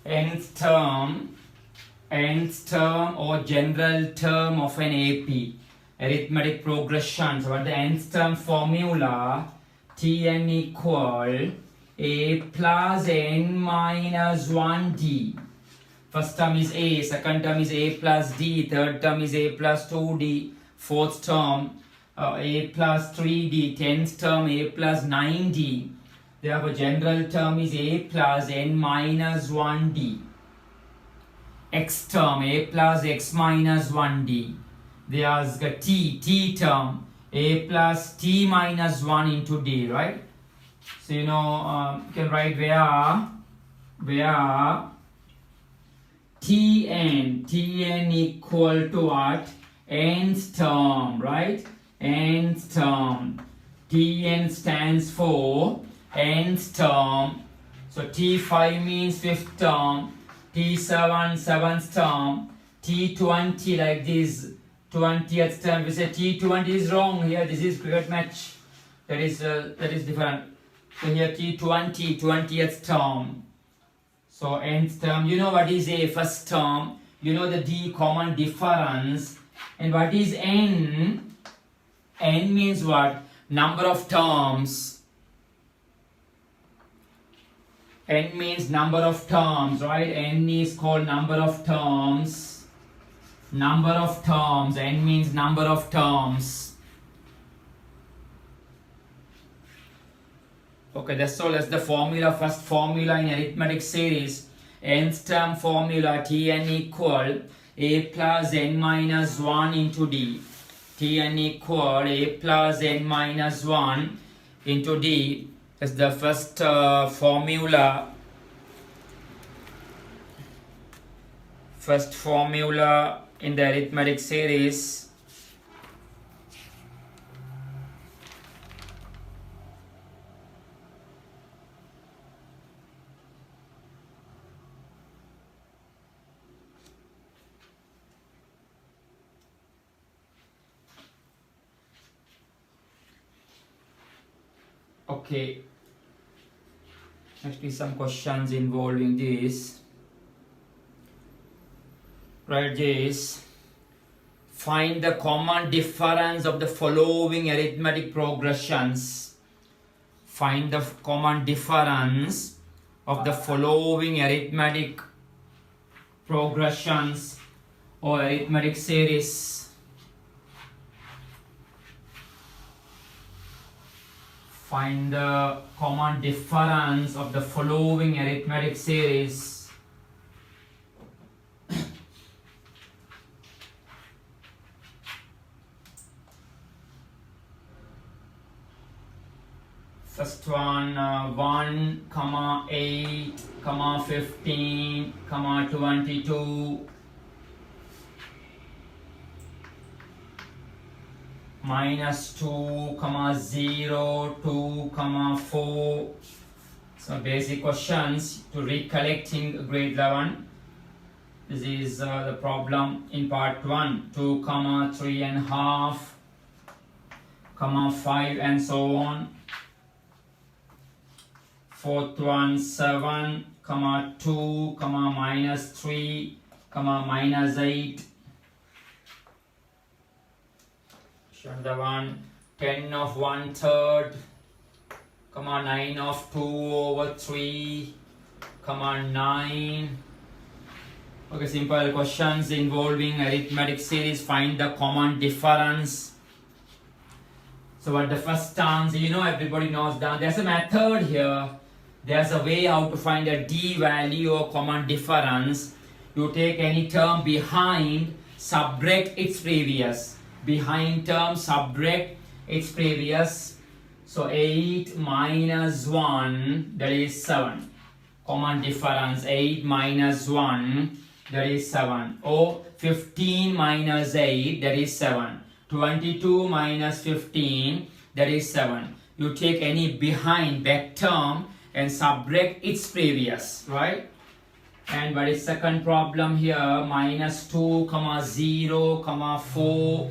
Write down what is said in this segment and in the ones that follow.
nth term or general term of an AP, arithmetic progression. So what the nth term formula, Tn equal a plus n minus 1d. First term is a, second term is a plus d, third term is a plus 2d, fourth term a plus 3d, 10th term a plus 9d. Therefore general term is a plus n minus 1d. X term a plus x minus 1d. There's the t term a plus t minus 1 into d, right? So you can write where Tn equal to what? Nth term, right? Nth term. Tn stands for nth term. So T5 means fifth term. T7 seventh term. T20 like this 20th term. We say T20 is wrong here. This is cricket match. That is different. So here T20 20th term. So nth term, you know what is a first term, you know the d common difference. And what is n? N means what? Number of terms. N means number of terms, right? N is called number of terms. Number of terms. N means number of terms. Okay, that's all. That's the formula. First formula in arithmetic series. Nth term formula Tn equal a plus n minus 1 into d. Tn equal a plus n minus 1 into d. That's the first formula. First formula in the arithmetic series. Okay, actually some questions involving this. Write this. Find the common difference of the following arithmetic progressions. Find the common difference of the following arithmetic progressions or arithmetic series. Find the common difference of the following arithmetic series. First one, 1, 8, 15, 22. Minus 2, 0, 2, 4. So basic questions to recollecting grade 11. This is the problem in part 1. 2, 3 and half, 5 and so on. Fourth one, 7, 2, minus 3, minus 8. Another one, 10 of 1/3, 9 of 2/3, 9. Okay, simple questions involving arithmetic series. Find the common difference. So what the first answer, everybody knows that there's a method here. There's a way how to find a d value or common difference. You take any term behind, subtract its previous. Behind term, subtract its previous. So 8 minus 1, that is 7. Common difference, 8 minus 1, that is 7. Or 15 minus 8, that is 7. 22 minus 15, that is 7. You take any behind back term and subtract its previous, right? And what is second problem here? Minus 2, 0, 4.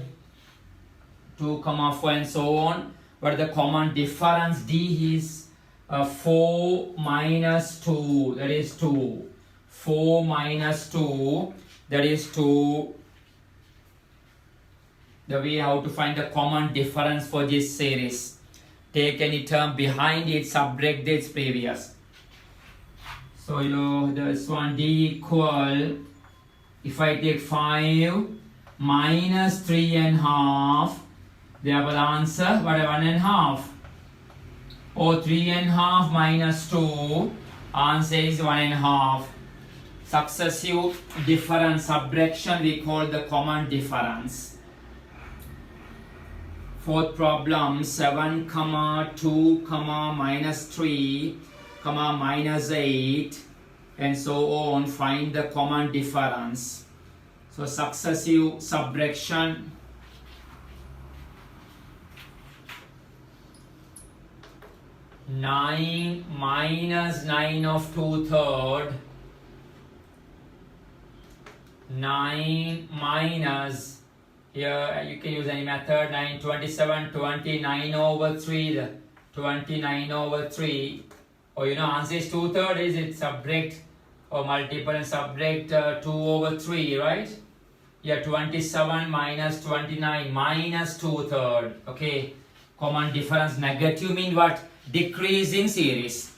2, 4 and so on. But the common difference d is 4 minus 2, that is 2. 4 minus 2, that is 2. The way how to find the common difference for this series. Take any term behind it, subtract its previous. So this one d equal, if I take 5 minus 3.5, therefore the answer, what, 1.5? Or 3.5 minus 2, answer is 1.5. Successive difference subtraction we call the common difference. Fourth problem, 7, 2, minus 3, minus 8, and so on. Find the common difference. So successive subtraction. Nine minus 9 of 2/3. 9 minus, here you can use any method, 9, 27, 29 over 3, 29 over 3, or answer is 2/3, is it subtract or multiple and subtract 2 over 3, right? Yeah, 27 minus 29 minus 2/3, okay. Common difference, negative mean what? Decreasing series.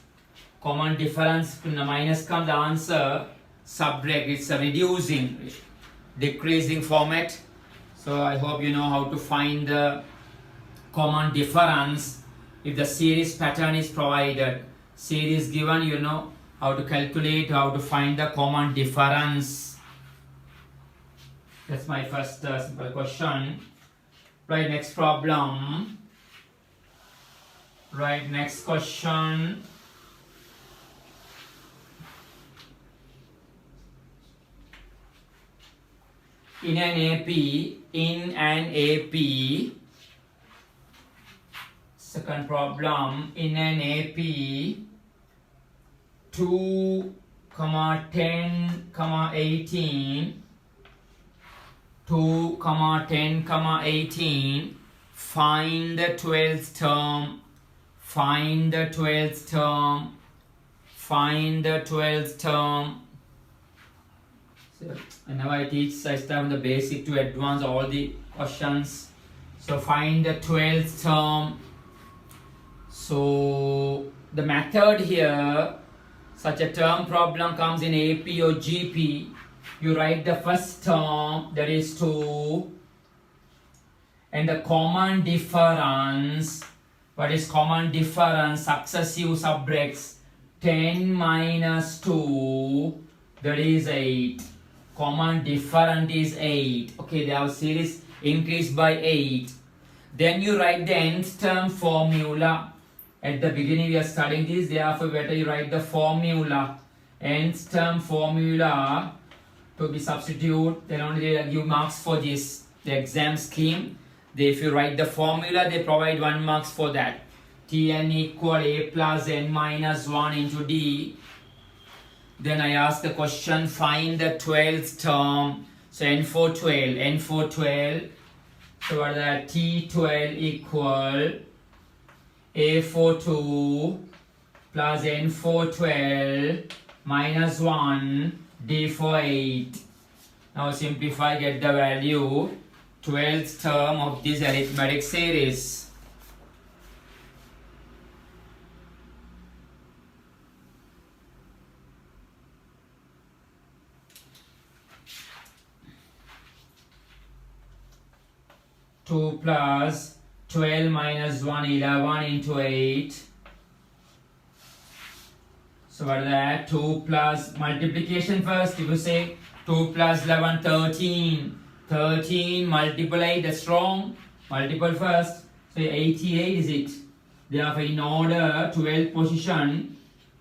Common difference, minus comes the answer, subtract, it's a reducing, decreasing format. So I hope you know how to find the common difference if the series pattern is provided. Series given, you know how to calculate, how to find the common difference. That's my first simple question. Right, next problem. Right, next question. In an AP, second problem, in an AP, 2, 10, 18, 2, 10, 18, find the 12th term, find the 12th term, find the 12th term. So whenever I teach, I start from the basic to advance all the questions. So find the 12th term. So the method here, such a term problem comes in AP or GP. You write the first term, that is 2, and the common difference. What is common difference? Successive subtracts. 10 minus 2, that is 8. Common difference is 8. Okay, they have series increased by 8. Then you write the nth term formula. At the beginning we are studying this, therefore better you write the formula. Nth term formula to be substitute, then only they give marks for this. The exam scheme, if you write the formula, they provide 1 marks for that. Tn equal a plus n minus 1 into d. Then I ask the question, find the 12th term. So n for 12, n for 12. So what is that? T12 equal a for 2 plus n for 12 minus 1 d for 8. Now simplify, get the value 12th term of this arithmetic series. Two plus 12 minus 1, 11 into 8. So what is that? 2 plus multiplication first. If you say 2 plus 11, 13. 13 multiply, that's wrong. Multiple first. So 88 is it. Therefore in order 12th position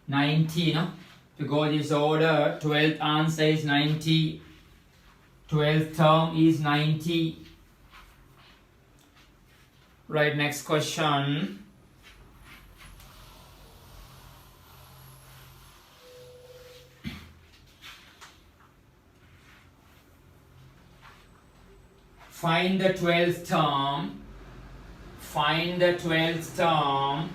90. No? To go this order, 12th answer is 90. 12th term is 90. Right, next question. Find the 12th term. Find the 12th term.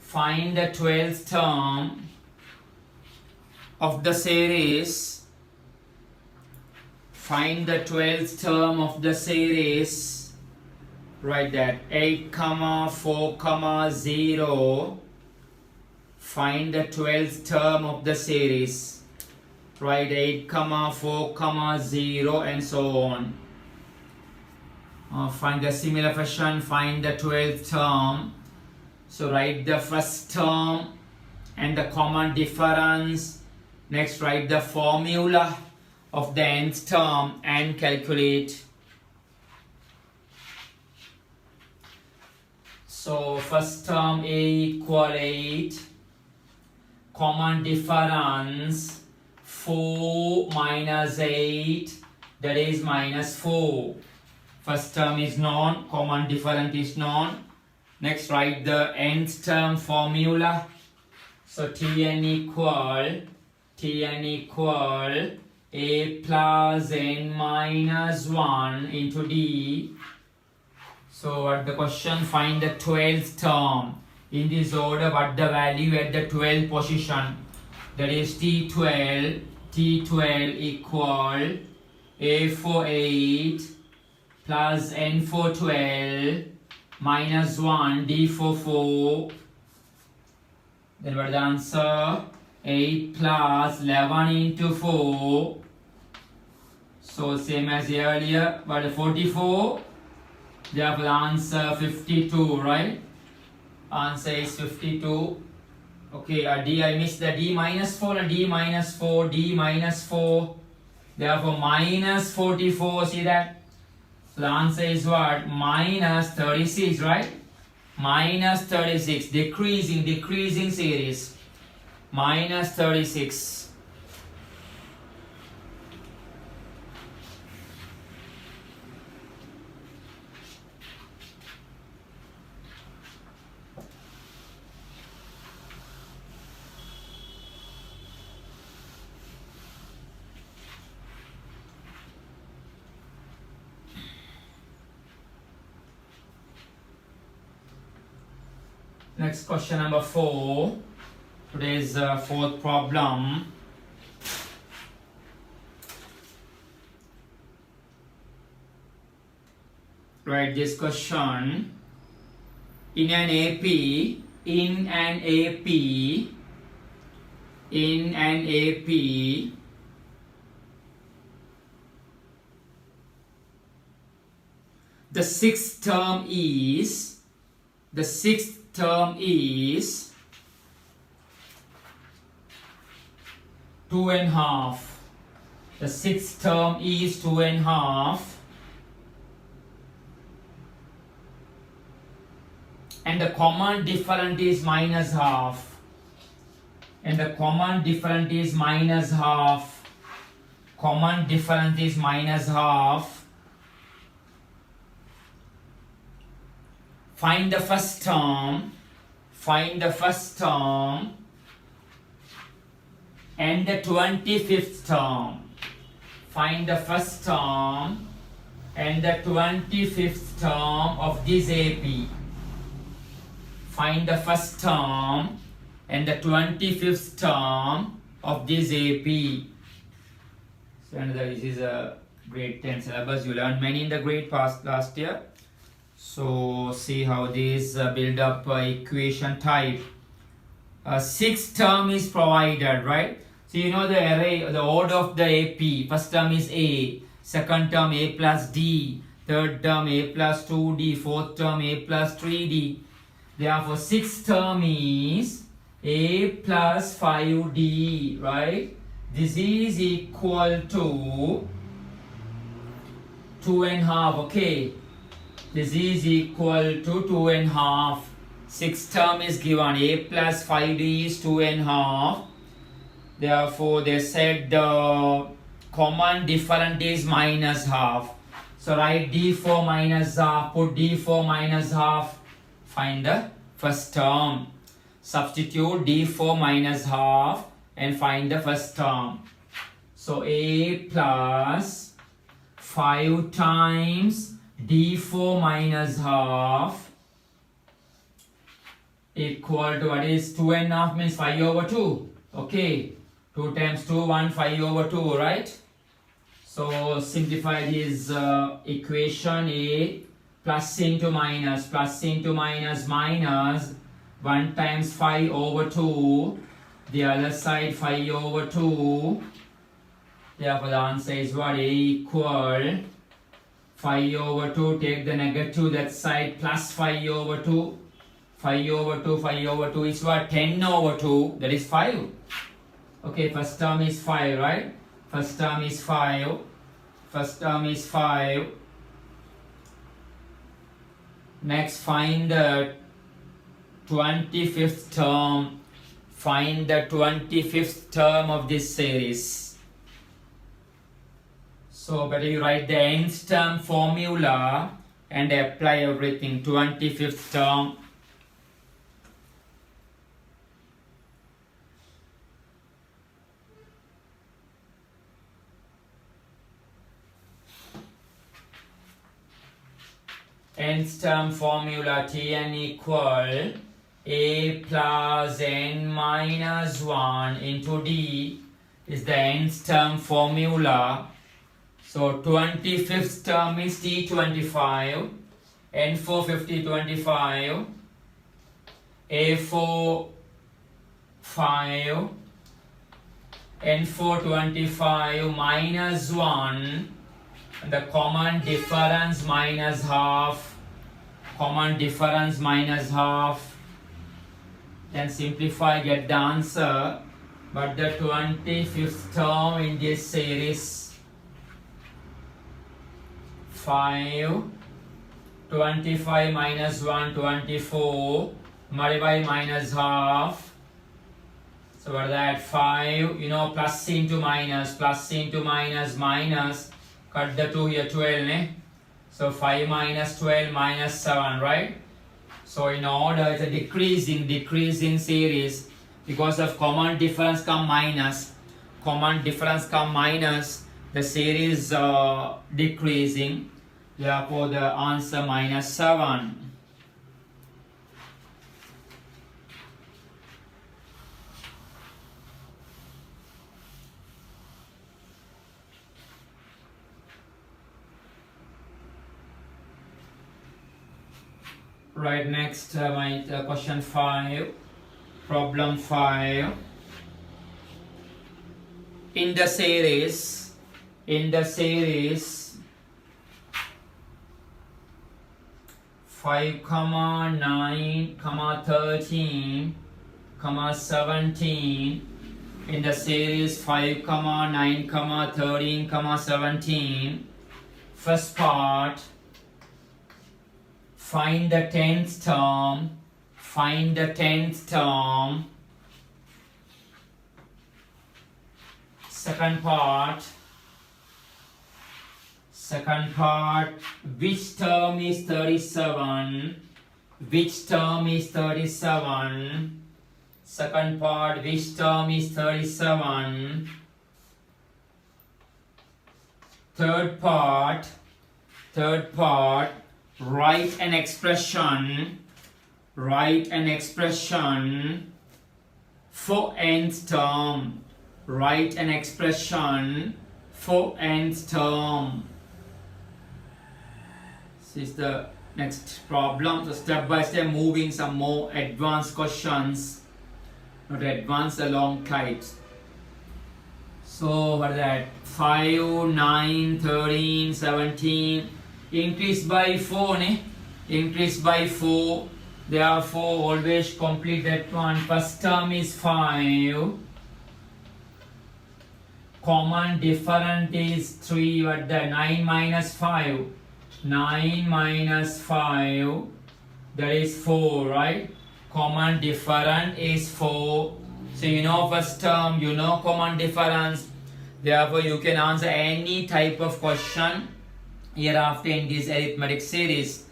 find the 12th term of the series. Find the 12th term of the series. Write that 8, 4, 0. Find the 12th term of the series. Write 8, 4, 0 and so on. Find the similar fashion, find the 12th term. So write the first term and the common difference. Next write the formula of the nth term and calculate. So first term A equal 8. Common difference 4 minus 8, that is minus 4. First term is known, common difference is known. Next write the nth term formula. So Tn equal A plus n minus 1 into D. So what the question, find the 12th term. In this order, what the value at the 12th position? That is T12 equal A for 8 plus N for 12 minus 1 D for 4. Then what is the answer? 8 plus 11 into 4. So same as earlier, but 44. Therefore the answer 52, right? Answer is 52. Okay, D, I missed the D minus 4 and D minus 4, D minus 4. Therefore minus 44, see that? So the answer is what? Minus 36, right? Minus 36, decreasing series. Minus 36. Next question number 4. Today's fourth problem. Write this question. In an AP, the sixth term is 2.5. The sixth term is 2.5. And the common difference is minus half. Common difference is minus half. Find the first term. And the 25th term. Find the first term and the 25th term of this AP. Find the first term and the 25th term of this AP. So this is a grade 10 syllabus. You learned many in the grade past last year. So see how this build up equation type. Sixth term is provided, right? So you know the array, the order of the AP. First term is A, second term A plus D, third term A plus 2D, fourth term A plus 3D. Therefore sixth term is A plus 5D, right? This is equal to 2.5, okay? This is equal to 2.5. Sixth term is given, A plus 5D is 2.5. Therefore, they said the common difference is minus half. So write D for minus half, put D for minus half. Find the first term. Substitute D for minus half and find the first term. So A plus 5 times D4 minus half equal to what is 2.5 means 5 over 2. Okay, 2 times 2, 1, 5 over 2, right? So simplify this equation. A plus into minus minus 1 times 5 over 2. The other side 5 over 2. Therefore the answer is what? A equal 5 over 2, take the negative that side, plus 5 over 2. 5 over 2, 5 over 2 is what? 10 over 2, that is 5. Okay, first term is 5, right? First term is 5. First term is 5. Next, find the 25th term. Find the 25th term of this series. So, better you write the nth term formula and apply everything. 25th term. Nth term formula Tn equal a plus n minus 1 into d is the nth term formula. So 25th term is T25, N4 50 25, A4 5, N4 25 minus 1, and the common difference minus half, common difference minus half. Then simplify, get the answer. But the 25th term in this series, 5, 25 minus 1, 24, multiply minus half. So what is that? 5, plus into minus, minus. Cut the 2 here, 12, ne? So 5 minus 12 minus 7, right? So in order, it's a decreasing series. Because of common difference come minus, the series decreasing. Therefore, the answer minus 7. Right, next, my question 5, problem 5. In the series 5, 9, 13, 17. In the series 5, 9, 13, 17. First part. Find the 10th term. Second part, which term is 37? Second part, which term is 37? Third part, write an expression for nth term. This is the next problem. So step by step moving some more advanced questions. Not advanced, along tight. So what is that? 5, 9, 13, 17. Increase by 4, ne? Increase by 4. Therefore, always complete that one. First term is 5. Common difference is 3. What the 9 minus 5? 9 minus 5. That is 4, right? Common difference is 4. So first term, common difference. Therefore, you can answer any type of question hereafter in this arithmetic series.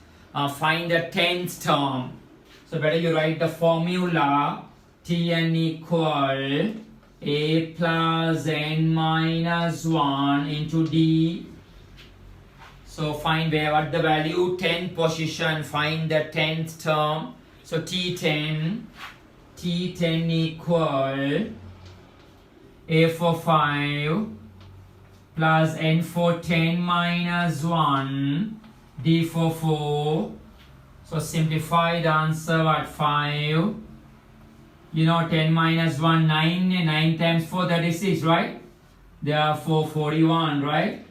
Find the 10th term. So better you write the formula. Tn equal a plus n minus 1 into d. So find what the value, 10th position. Find the 10th term. So T10 equal A for 5 plus N for 10 minus 1, D for 4. So simplify the answer at 5. You know 10 minus 1, 9, 9 times 4, 36, right? Therefore 41, right?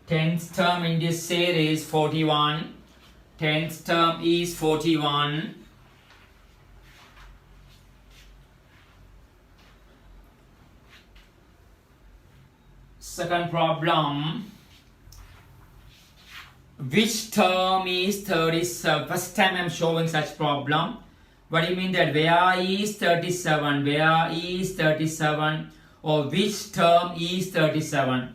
10th term in this series 41. 10th term is 41. Second problem. Which term is 37? First time I am showing such problem. What do you mean that? Where is 37? Where is 37? Or which term is 37?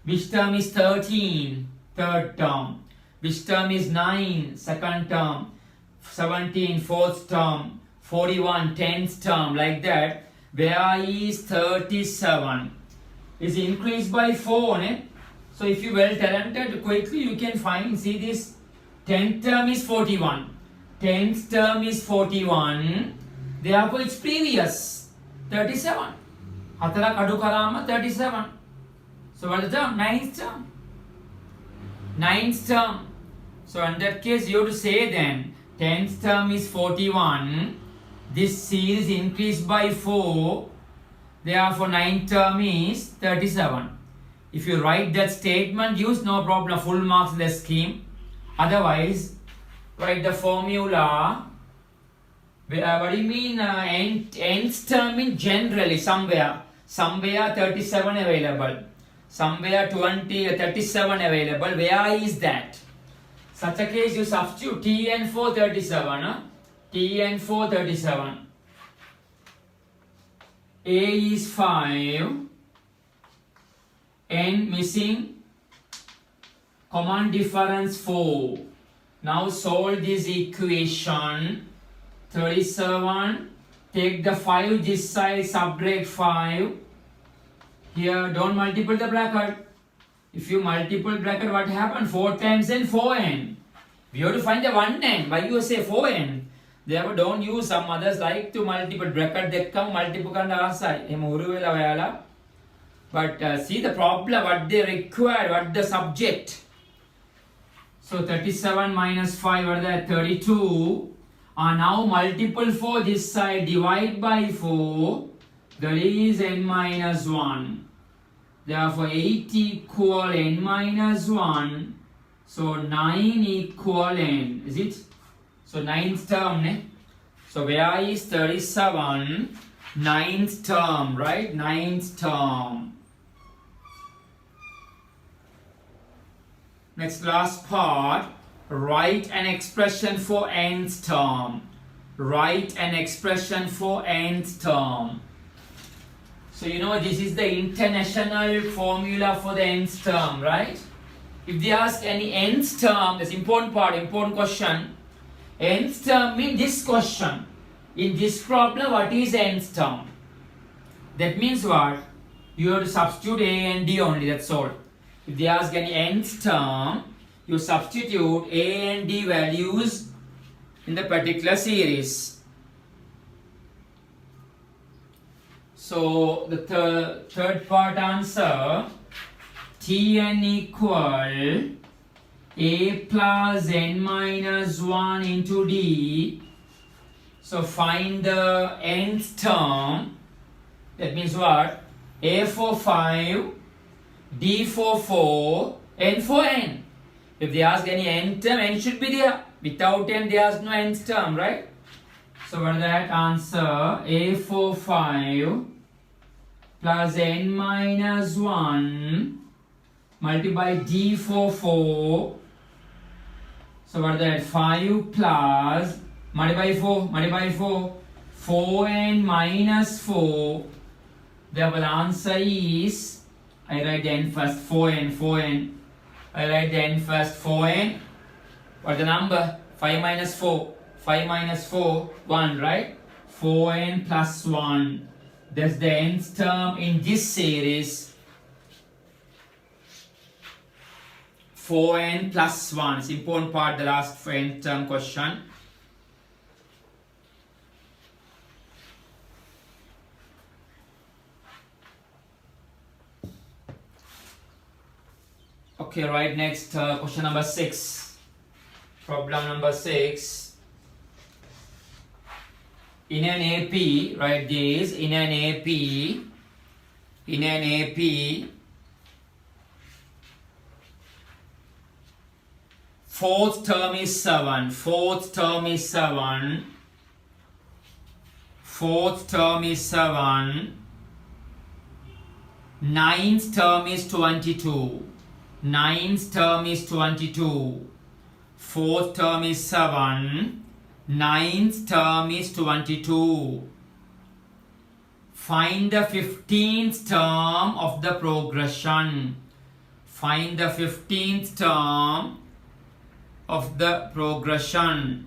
Which term is 13? Third term. Which term is 9? Second term. 17? Fourth term. 41? 10th term. Like that. Where is 37? Is increased by 4. Ne? So if you well talented, quickly you can find. See this. 10th term is 41. 10th term is 41. Therefore it's previous. 37. Hatara kadu karama 37. So what is the term? 9th term. 9th term. So in that case you have to say then 10th term is 41. This series increased by 4. Therefore 9th term is 37. If you write that statement, use no problem, full marks in the scheme. Otherwise, write the formula. What do you mean nth term in generally somewhere 37 available, somewhere 37 available. Where is that? Such a case you substitute Tn for 37. Tn for 37. A is 5. N missing. Common difference 4. Now solve this equation. 37. Take the 5 this side, subtract 5. Here don't multiply the bracket. If you multiply bracket, what happens? 4 times n, 4n. We have to find the 1n. Why you say 4n? Therefore don't use some others like to multiple bracket. They come multiple kind of answer. But see the problem, what they require, what the subject. So 37 minus 5, what is that? 32. Now multiple for this side, divide by 4. That is n minus 1. Therefore 8 equal n minus 1. So 9 equal n. Is it? So 9th term. Ne? So where is 37? 9th term, right? 9th term. Next last part. Write an expression for nth term. Write an expression for nth term. So you know this is the international formula for the nth term, right? If they ask any nth term, this important part, important question. Nth term means this question. In this problem, what is nth term? That means what? You have to substitute A and D only, that's all. If they ask any nth term, you substitute A and D values in the particular series. So the third part answer, Tn equal A plus n minus 1 into D. So find the nth term. That means what? A for 5, D for 4, n for n. If they ask any n term, n should be there. Without n, there is no nth term, right? So what is that answer? A for 5 plus n minus 1 multiply D for 4. So what is that? 5 plus multiply 4, 4n minus 4. Therefore the answer is, I write the n first, 4n. I write the n first, 4n. What's the number? 5 minus 4. 5 minus 4, 1, right? 4n plus 1. That's the nth term in this series. 4n plus 1. It's important part, the last nth term question. Okay, right, next question number 6. Problem number 6. In an AP, write this, in an AP, fourth term is 7, fourth term is 7, ninth term is 22, ninth term is 22, fourth term is 7, ninth term is 22. Find the 15th term of the progression. Find the 15th term of the progression.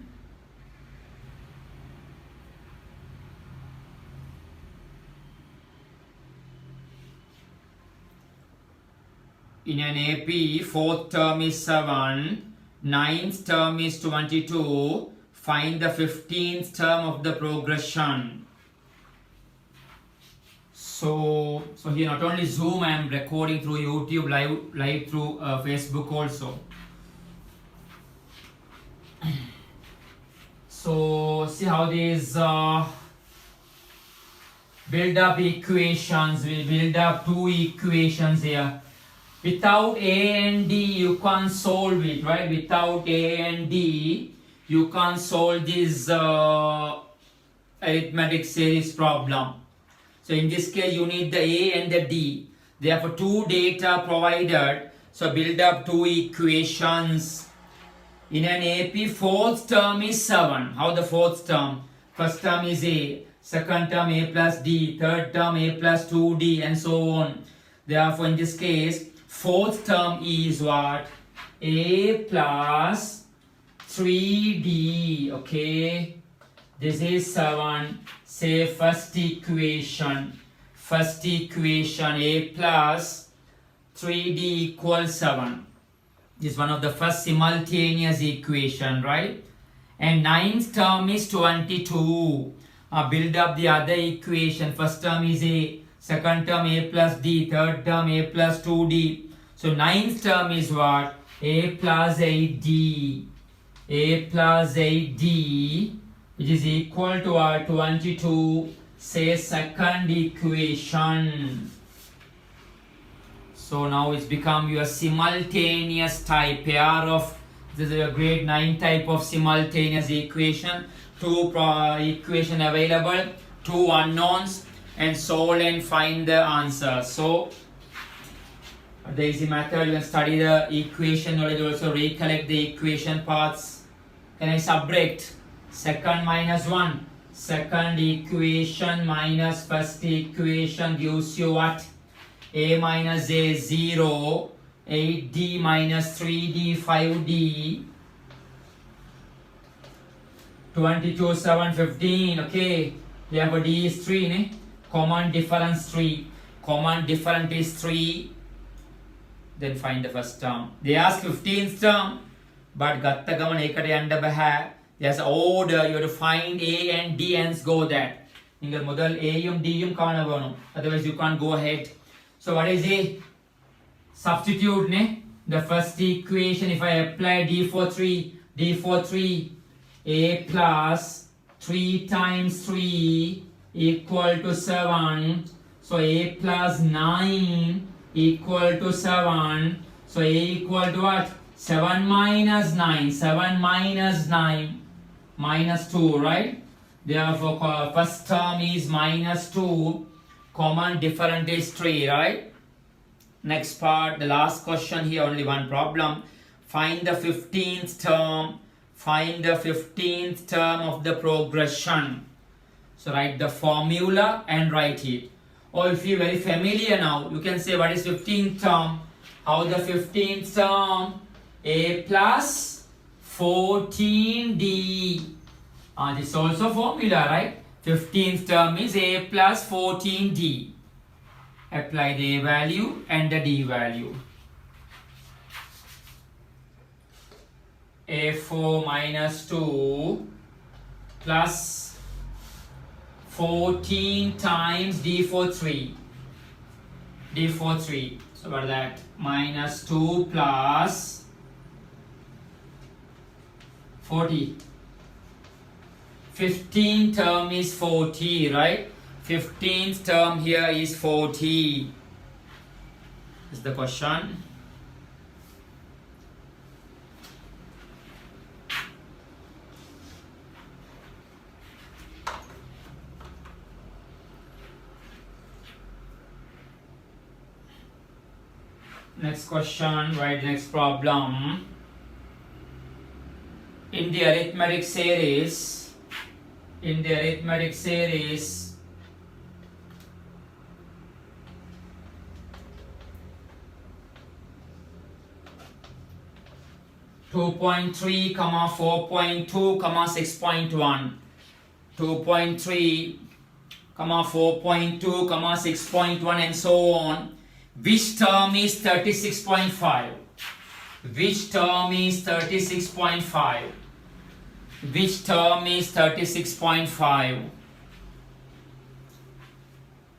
In an AP, fourth term is 7, ninth term is 22. Find the 15th term of the progression. So here not only Zoom, I am recording through YouTube, live through Facebook also. So see how these build up equations. We build up two equations here. Without A and D, you can't solve it, right? Without A and D, you can't solve this arithmetic series problem. So in this case, you need the A and the D. Therefore, two data provided. So build up two equations. In an AP, fourth term is 7. How the fourth term? First term is A. Second term A plus D. Third term A plus 2D and so on. Therefore, in this case, fourth term is what? A plus 3D. Okay. This is 7. Say first equation. First equation, A plus 3D equals 7. This is one of the first simultaneous equation, right? And ninth term is 22. Build up the other equation. First term is A. Second term A plus D. Third term A plus 2D. So ninth term is what? A plus 8D. A plus 8D, which is equal to our 22. Say second equation. So now it's become your simultaneous type pair of, this is a grade 9 type of simultaneous equation. Two equation available, two unknowns, and solve and find the answer. So the easy method, you can study the equation knowledge, also recollect the equation parts. Can I subtract? Second minus 1. Second equation minus first equation gives you what? A minus A 0, 8D minus 3D 5D, 22 7 15. Okay, therefore D is 3 ne? Common difference 3. Common difference is 3. Then find the first term. They ask 15th term, but gatta gaman ekata yanda baha. There's an order. You have to find A and D and go that. Ningal modal A yum D yum kaana vanu. Otherwise you can't go ahead. So what is A? Substitute ne? The first equation, if I apply D for 3, A plus 3 times 3 equal to 7. So A plus 9 equal to 7. So A equal to what? 7 minus 9. 7 minus 9. Minus 2, right? Therefore, first term is minus 2. Common difference is 3, right? Next part, the last question here, only one problem. Find the 15th term. Find the 15th term of the progression. So write the formula and write it. Or if you're very familiar now, you can say what is 15th term? How the 15th term? A plus 14D. This is also formula, right? 15th term is A plus 14D. Apply the A value and the D value. A4 minus 2 plus 14 times D for 3. D4 3. So what is that? Minus 2 plus 40. 15th term is 40, right? 15th term here is 40. Is the question. Next question, right? Next problem. In the arithmetic series, 2.3, 4.2, 6.1. 2.3, 4.2, 6.1 and so on. Which term is 36.5? Which term is 36.5? Which term is 36.5?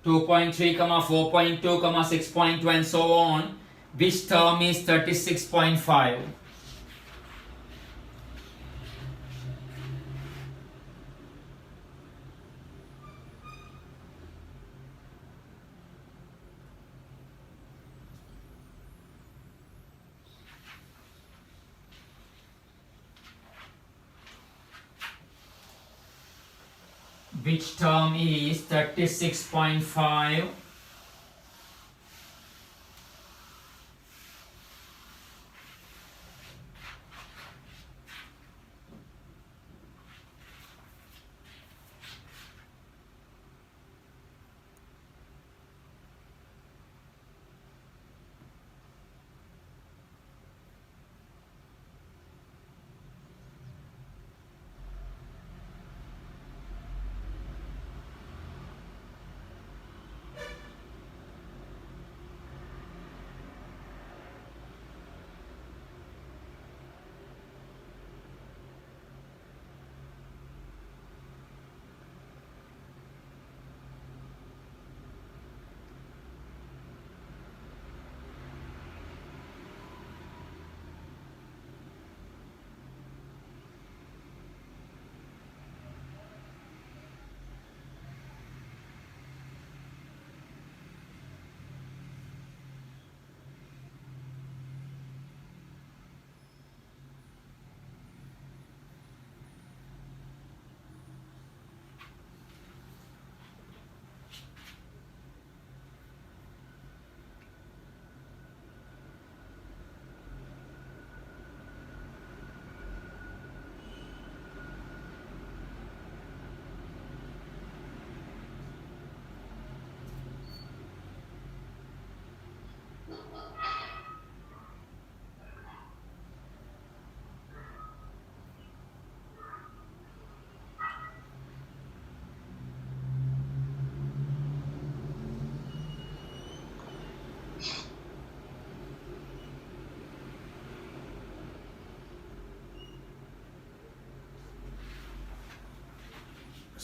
2.3, 4.2, 6.2 and so on. Which term is 36.5? Which term is 36.5?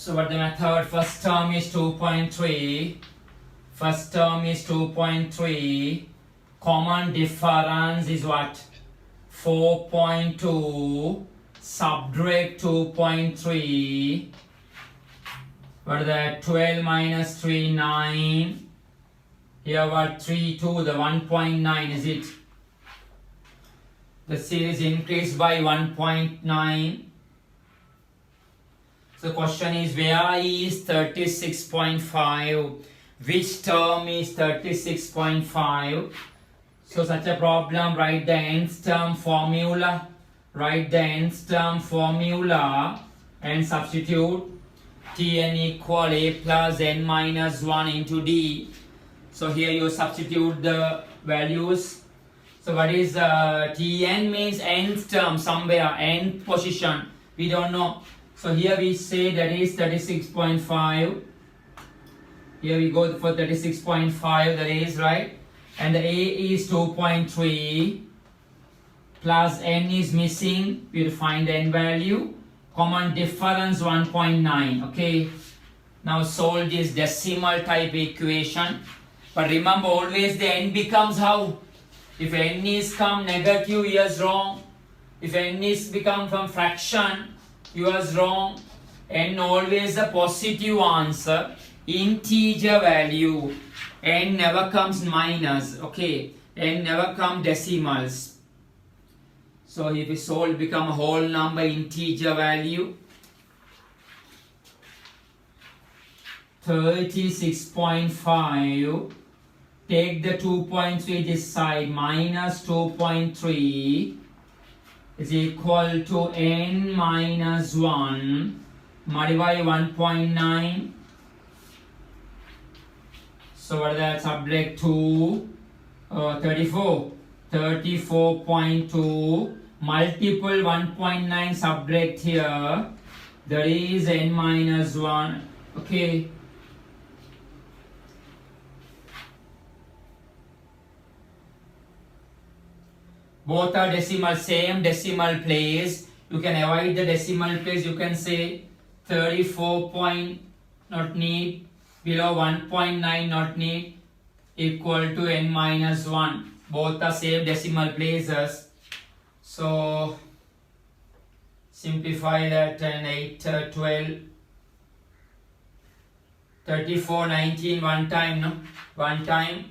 So what the method? First term is 2.3. First term is 2.3. Common difference is what? 4.2. Subtract 2.3. What is that? 12 minus 3, 9. Here what? 3, 2, the 1.9 is it? The series increased by 1.9. So the question is, where is 36.5? Which term is 36.5? So such a problem, write the nth term formula. Write the nth term formula and substitute Tn equal a plus n minus 1 into d. So here you substitute the values. So what is Tn means nth term, somewhere, nth position. We don't know. So here we say that is 36.5. Here we go for 36.5, that is right. And the A is 2.3 plus n is missing. We will find the n value. Common difference 1.9. Okay. Now solve this decimal type equation. But remember, always the n becomes how? If n is come negative, you is wrong. If n is become from fraction, you is wrong. N always a positive answer. Integer value. N never comes minus. Okay. N never come decimals. So if we solve, become a whole number, integer value. 36.5. Take the 2.3 this side, minus 2.3 is equal to n minus 1 multiply 1.9. So what is that? Subtract 2, 34. 34.2 multiple 1.9, subtract here. That is n minus 1. Okay. Both are decimal, same decimal place. You can avoid the decimal place. You can say 34 point not need, below 1.9 not need, equal to n minus 1. Both are same decimal places. So simplify that, and 8, 12, 34, 19, one time, no? One time.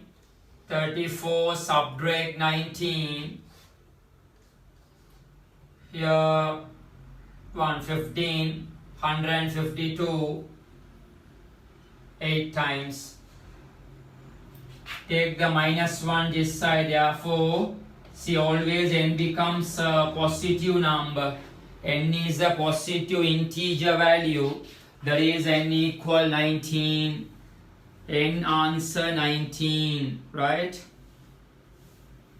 34 subtract 19. Here 115, 152, 8 times. Take the minus 1 this side, therefore, see, always n becomes a positive number. N is a positive integer value. That is n equal 19. N answer 19, right?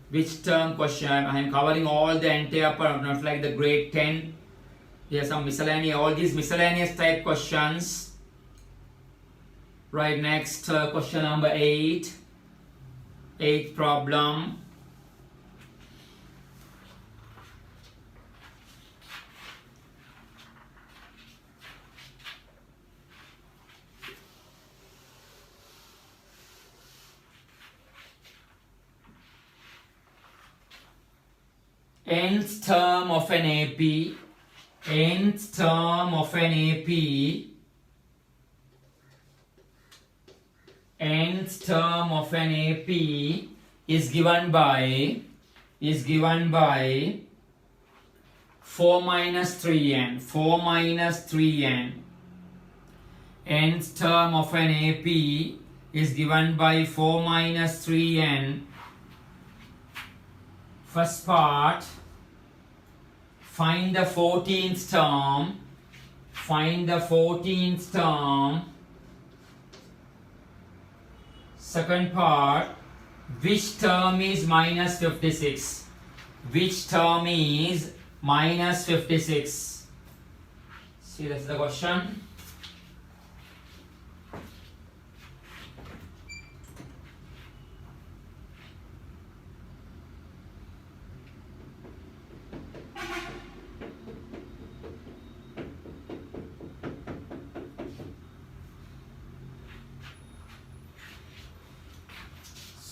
Which term question? I am covering all the entire part, not like the grade 10. Here some miscellaneous, all these miscellaneous type questions. Right, next question number 8. 8th problem. Nth term of an AP, nth term of an AP, nth term of an AP is given by 4 minus 3n, 4 minus 3n. Nth term of an AP is given by 4 minus 3n. First part, find the 14th term, find the 14th term. Second part, which term is minus 56? Which term is minus 56? See, that's the question.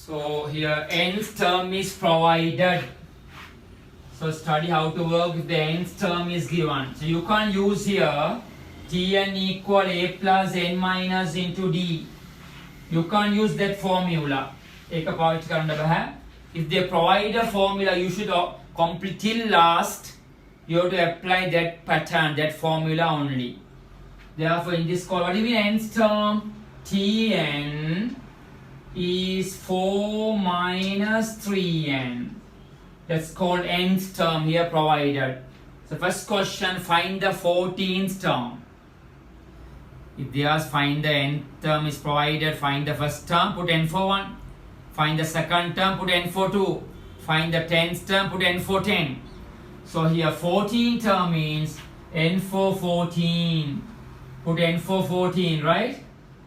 So here nth term is provided. So study how to work if the nth term is given. So you can use here Tn equal a plus n minus into d. You can use that formula. If they provide a formula, you should complete till last. You have to apply that pattern, that formula only. Therefore, in this call, what do you mean nth term? Tn is 4 minus 3n. That's called nth term here provided. So first question, find the 14th term. If they ask find the nth term is provided, find the first term, put n for 1. Find the second term, put n for 2. Find the 10th term, put n for 10. So here 14 term means n for 14. Put n for 14, right?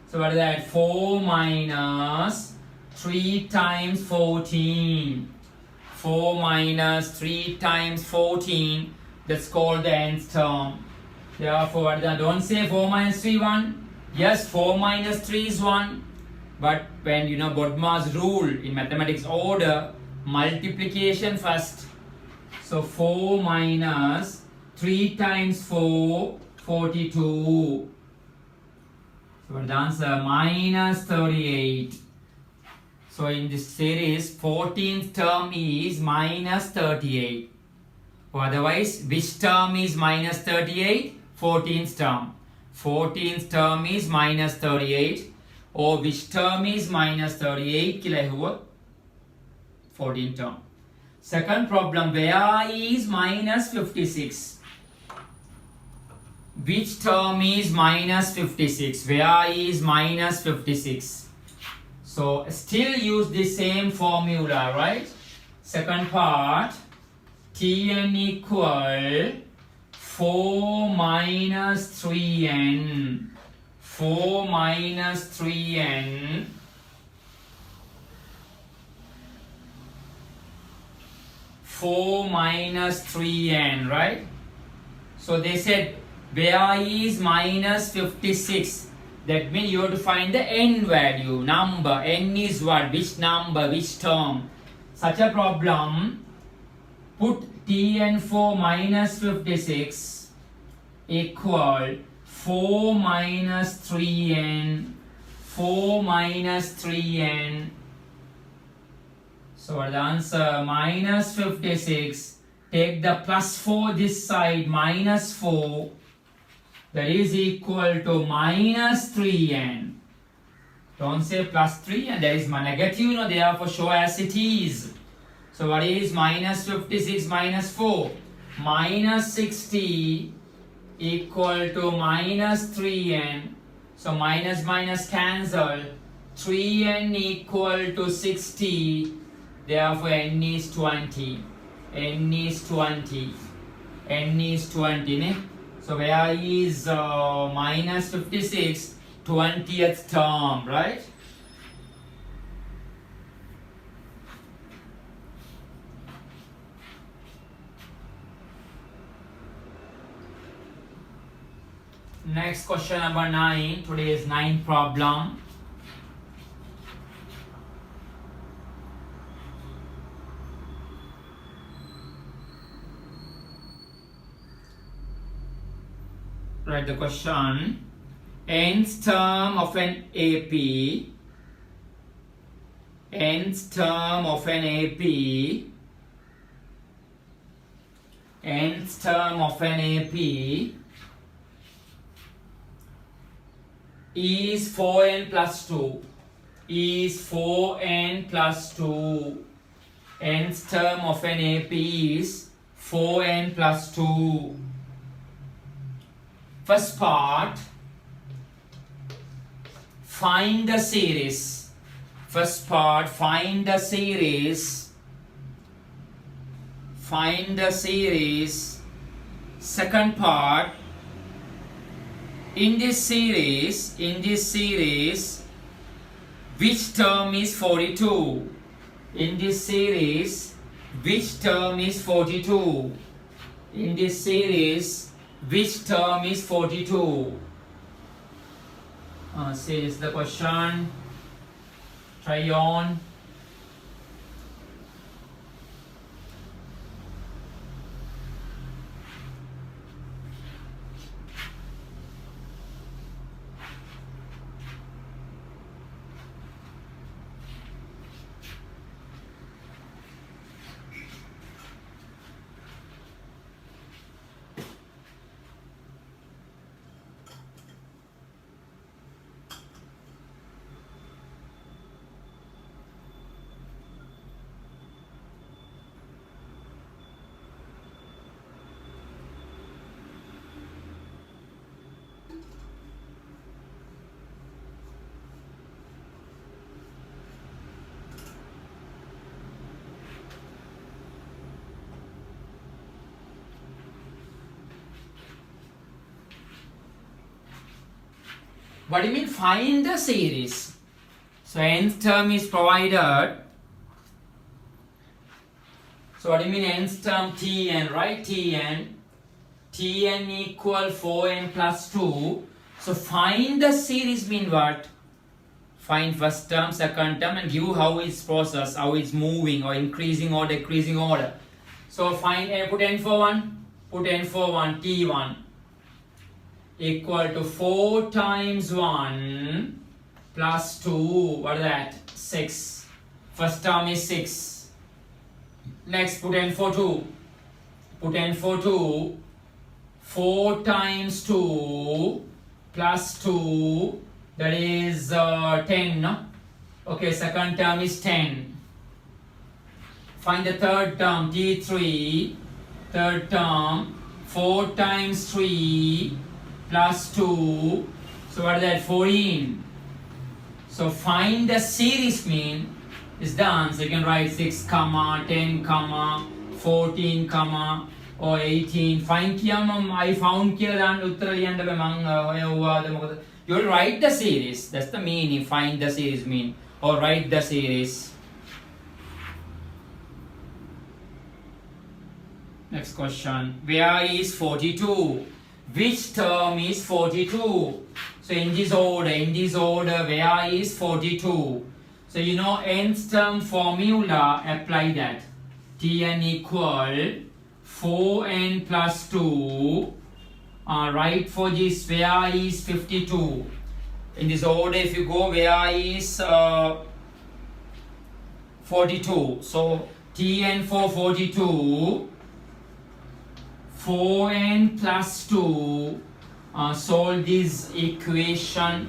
So what is that? 4 minus 3 times 14. 4 minus 3 times 14. That's called the nth term. Therefore, what is that? Don't say 4 minus 3, 1. Yes, 4 minus 3 is 1. But when you know Bodmer's rule in mathematics order, multiplication first. So 4 minus 3 times 4, 42. So the answer minus 38. So in this series, 14th term is minus 38. Or otherwise, which term is minus 38? 14th term. 14th term is minus 38. Or which term is minus 38? 14th term. Second problem, where is minus 56? Which term is minus 56? Where is minus 56? So still use the same formula, right? Second part, Tn equal 4 minus 3n. 4 minus 3n. 4 minus 3n, right? So they said, where is minus 56? That means you have to find the n value, number. N is what? Which number? Which term? Such a problem, put Tn for minus 56 equal 4 minus 3n. 4 minus 3n. So the answer minus 56. Take the plus 4 this side, minus 4. That is equal to minus 3n. Don't say plus 3 and there is negative, therefore show as it is. So what is minus 56 minus 4? Minus 60 equal to minus 3n. So minus minus cancel. 3n equal to 60. Therefore n is 20. N is 20. N is 20. Ne? So where is minus 56? 20th term, right? Next question number 9. Today's 9th problem. Write the question. Nth term of an AP. Nth term of an AP. Nth term of an AP is 4n plus 2. Is 4n plus 2. Nth term of an AP is 4n plus 2. First part, find the series. First part, find the series. Find the series. Second part, in this series, which term is 42? In this series, which term is 42? In this series, which term is 42? Says the question. Try on. What do you mean find the series? So nth term is provided. So what do you mean nth term? Tn, right? Tn. Tn equal 4n plus 2. So find the series mean what? Find first term, second term, and give how it's processed, how it's moving or increasing or decreasing order. So find put n for 1, put n for 1, t1 equal to 4 times 1 plus 2, what is that? 6. First term is 6. Next put n for 2. Put n for 2. 4 times 2 plus 2, that is 10. No? Okay, second term is 10. Find the third term, t3. Third term, 4 times 3 plus 2. So what is that? 14. So find the series mean is done. So you can write 6, 10, 14, or 18. Find I found you will write the series. That's the meaning. Find the series mean or write the series. Next question. Where is 42? Which term is 42? So in this order, where is 42? So you know nth term formula, apply that. Tn equal 4n plus 2. Right for this, where is 52? In this order, if you go, where is 42? So Tn for 42, 4n plus 2. Solve this equation.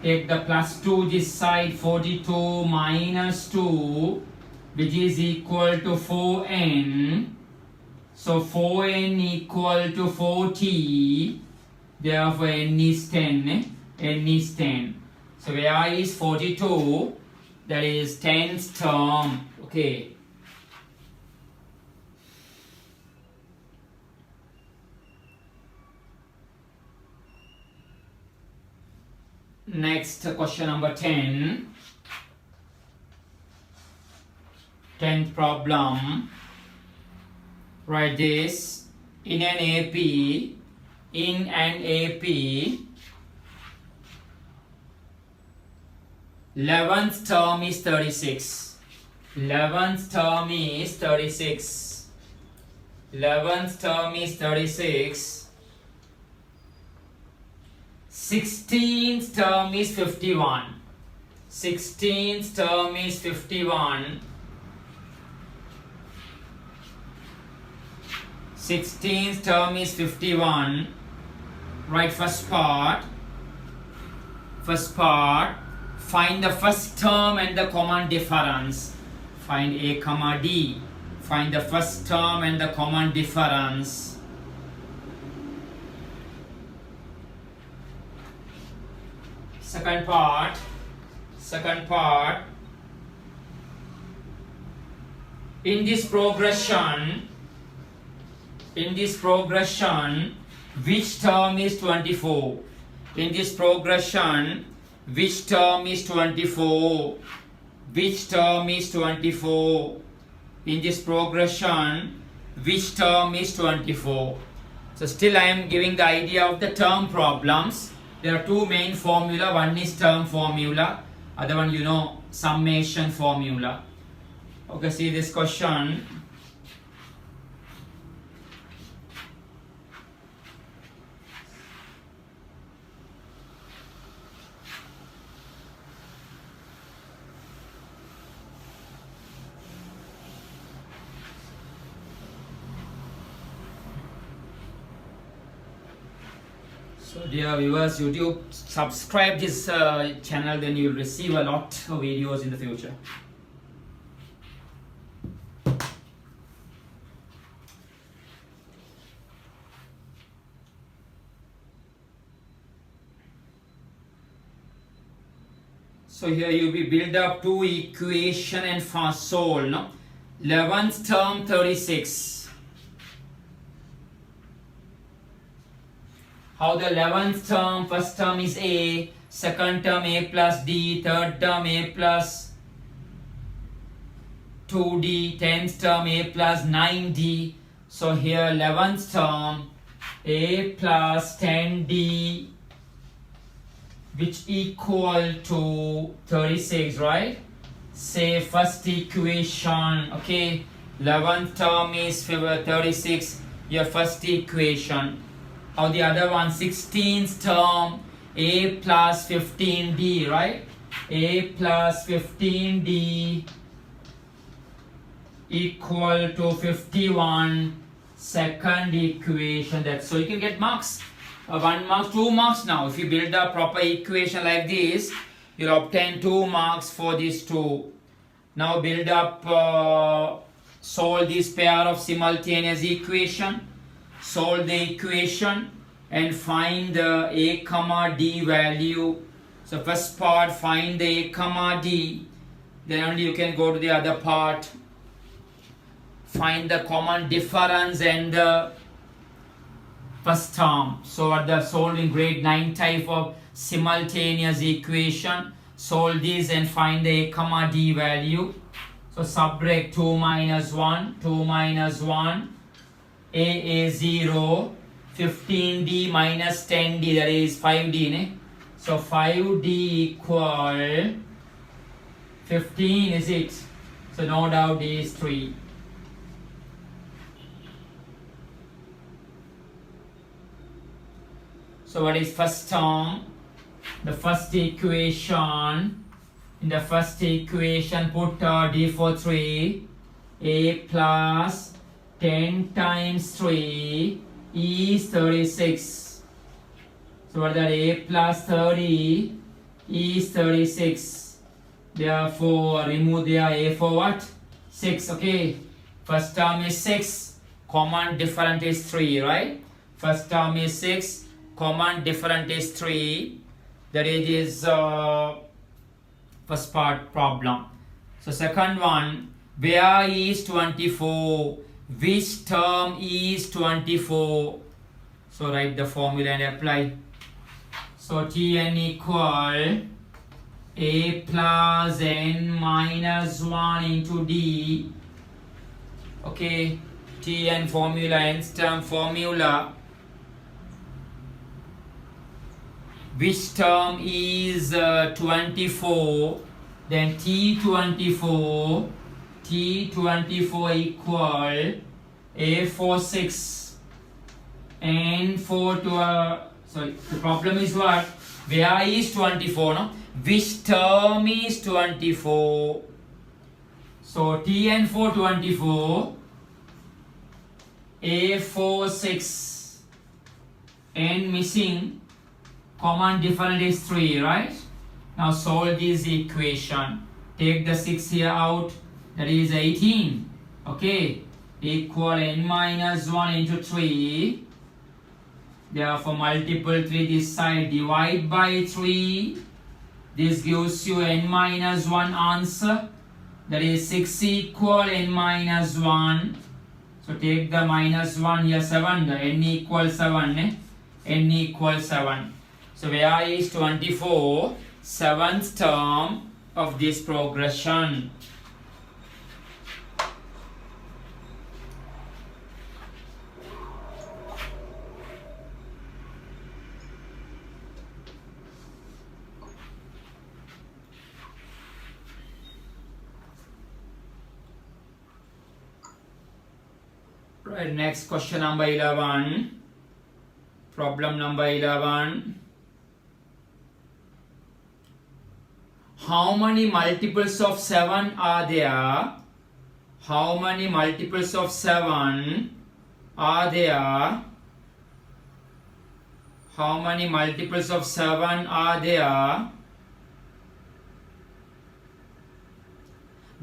Take the plus 2 this side, 42 minus 2, which is equal to 4n. So 4n equal to 40. Therefore n is 10. N is 10. So where is 42? That is 10th term. Okay. Next question number 10. 10th problem. Write this. In an AP, 11th term is 36. 11th term is 36. 11th term is 36. 16th term is 51. 16th term is 51. 16th term is 51. Write first part. First part. Find the first term and the common difference. Find A, comma D. Find the first term and the common difference. Second part. Second part. In this progression, which term is 24? In this progression, which term is 24? Which term is 24? In this progression, which term is 24? So still I am giving the idea of the term problems. There are two main formula. One is term formula. Other one, you know, summation formula. Okay, see this question. So dear viewers, YouTube, subscribe this channel, then you will receive a lot of videos in the future. So here you will build up two equation and fast solve. No? 11th term 36. How the 11th term, first term is A, second term A plus D, third term A plus 2D, 10th term A plus 9D. So here 11th term A plus 10D which equal to 36, right? Say first equation, okay, 11th term is 36, your first equation. Or the other one, 16th term, a plus 15d, right? A plus 15d equal to 51, second equation. That's so you can get marks. 1 mark, 2 marks now. If you build a proper equation like this, you'll obtain 2 marks for these two. Now build up, solve this pair of simultaneous equation. Solve the equation and find the a comma d value. So first part, find the a comma d. Then only you can go to the other part. Find the common difference and the first term. So at the solving grade 9 type of simultaneous equation, solve this and find the a comma d value. So subtract 2 minus 1, 2 minus 1, a 0, 15d minus 10d, that is 5d, ne? So 5d equal 15, is it? So no doubt d is 3. So what is first term? The first equation. In the first equation, put d for 3. A plus 10 times 3 is 36. So what is that? A plus 30 is 36. Therefore, remove their a for what? 6. Okay. First term is 6. Common different is 3, right? First term is 6. Common different is 3. That is first part problem. So second one, where is 24? Which term is 24? So write the formula and apply. So Tn equal a plus n minus 1 into d. Okay, Tn formula, nth term formula. Which term is 24? Then T24 equal A for 6 and 4 to sorry, the problem is what? Where is 24? No? Which term is 24? So Tn for 24, A for 6 and missing. Common difference is 3, right? Now solve this equation. Take the 6 here out, that is 18. Okay, equal n minus 1 into 3. Therefore multiple 3 this side, divide by 3. This gives you n minus 1 answer. That is 6 equal n minus 1. So take the minus 1 here, 7. The n equals 7. N equals 7. So where is 24? 7th term of this progression. Right, next question number 11. Problem number 11. How many multiples of 7 are there? How many multiples of 7 are there? How many multiples of 7 are there?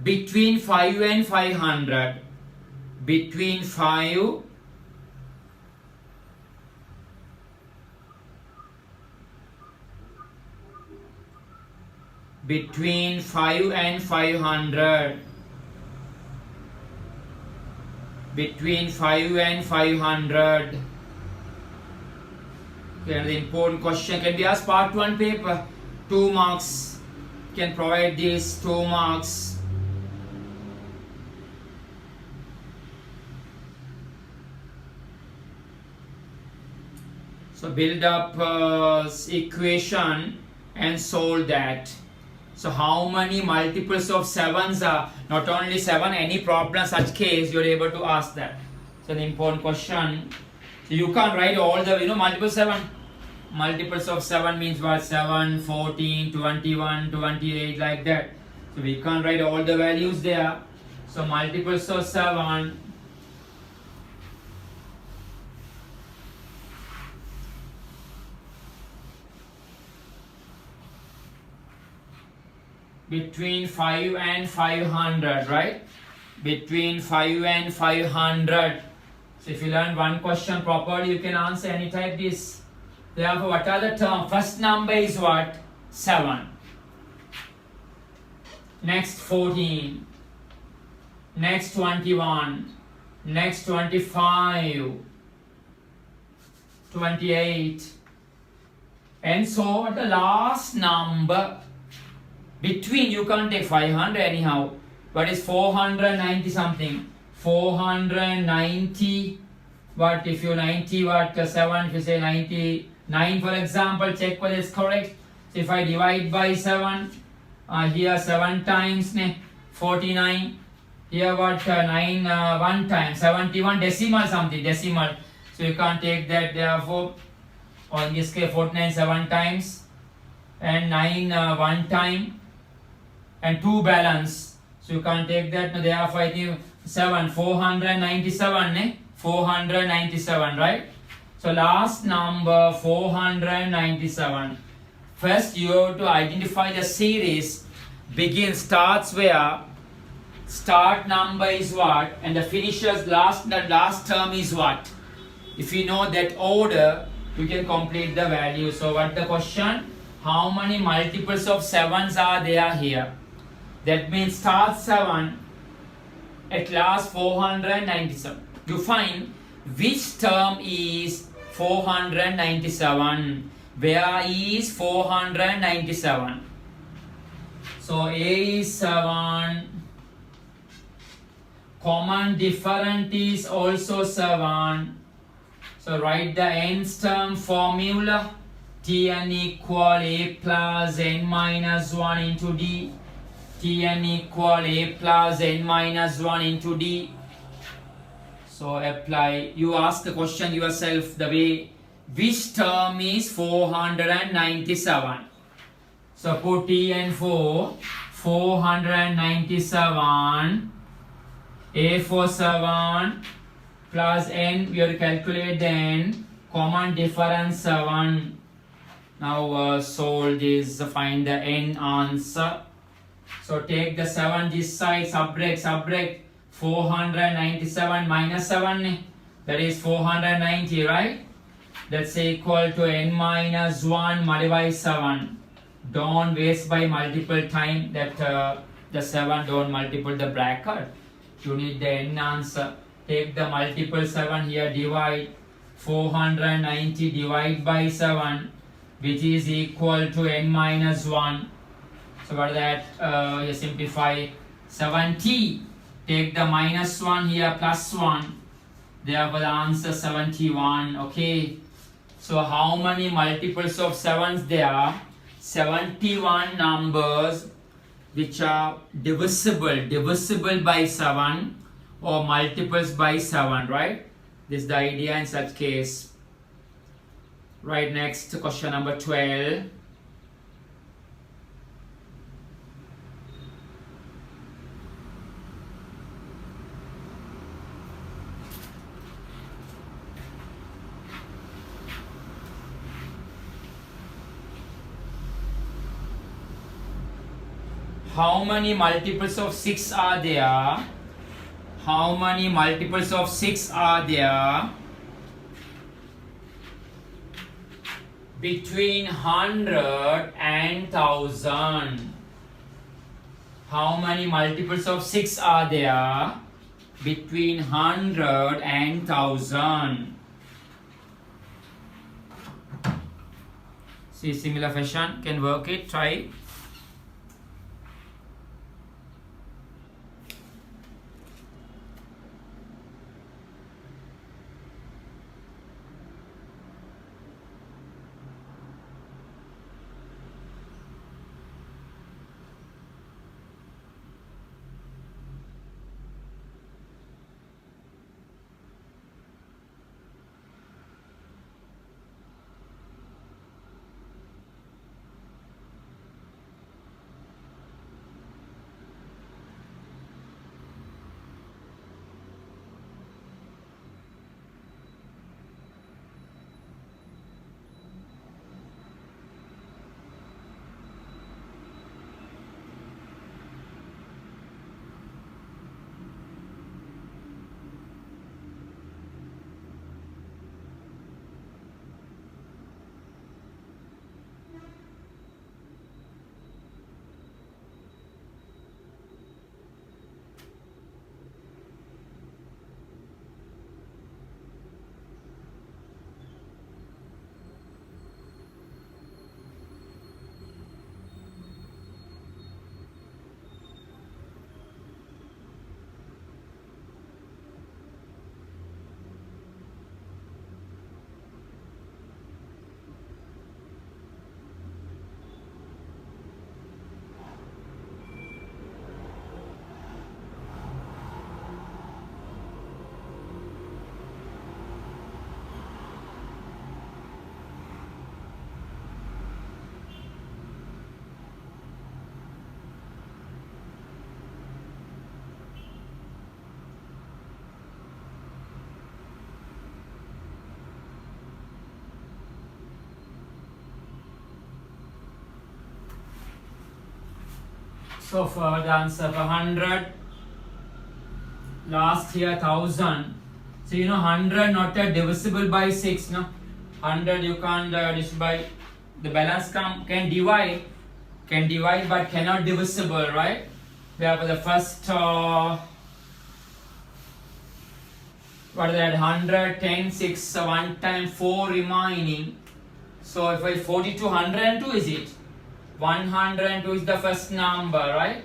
Between 5 and 500. Between 5 between 5 and 500. Between 5 and 500. Okay, the important question can be asked part 1 paper. 2 marks. Can provide this 2 marks. So build up equation and solve that. So how many multiples of 7s are? Not only 7, any problem such case you're able to ask that. So an important question. So you can't write all the, multiple 7. Multiples of 7 means what? 7, 14, 21, 28, like that. So we can't write all the values there. So multiples of 7. Between 5 and 500, right? Between 5 and 500. So if you learn one question properly, you can answer any type this. Therefore, what are the terms? First number is what? 7. Next 14. Next 21. Next 25. 28. And so the last number between, you can't take 500 anyhow. What is 490 something? 490. What if you 90 what 7? If you say 99 for example, check whether it's correct. So if I divide by 7, here 7 times 49. Here what 9 1 time 71 decimal something decimal. So you can't take that, therefore, or in this case 49 7 times and 9 1 time and 2 balance. So you can't take that. Therefore I think 7 497 497, right? So last number 497. First you have to identify the series. Starts where start number is what and the finishes the last term is what. If you know that order, you can complete the value. So what the question? How many multiples of 7s are there here? That means start 7, at last 497. You find which term is 497. Where is 497? So A is 7. Common different is also 7. So write the nth term formula. Tn equal a plus n minus 1 into d. Tn equal a plus n minus 1 into d. So apply. You ask the question yourself the way. Which term is 497? So put Tn for 497. A for 7 plus n. We have to calculate the n. Common difference 7. Now solve this. Find the n answer. So take the 7 this side, subtract 497 minus 7, that is 490, right? That's equal to n minus 1 multiplied by 7. Don't waste by multiple time that the 7, don't multiple the bracket. You need the n answer. Take the multiple 7 here, divide 490 divide by 7, which is equal to n minus 1. So what is that? You simplify 70. Take the minus 1 here, plus 1. Therefore the answer 71. Okay. So how many multiples of 7s there are? 71 numbers which are divisible by 7 or multiples by 7, right? This is the idea in such case. Right, next question number 12. How many multiples of 6 are there? How many multiples of 6 are there between 100 and 1000? How many multiples of 6 are there between 100 and 1000? See, similar fashion, can work it, try. So for the answer for 100, last here 1000. So you know 100 not divisible by 6, no? 100 you can't divide by, the balance can divide but cannot divisible, right? We have the first what is that, 100, 10, 6, 1 time, 4 remaining. So if I 42, 102 is it? 102 is the first number, right?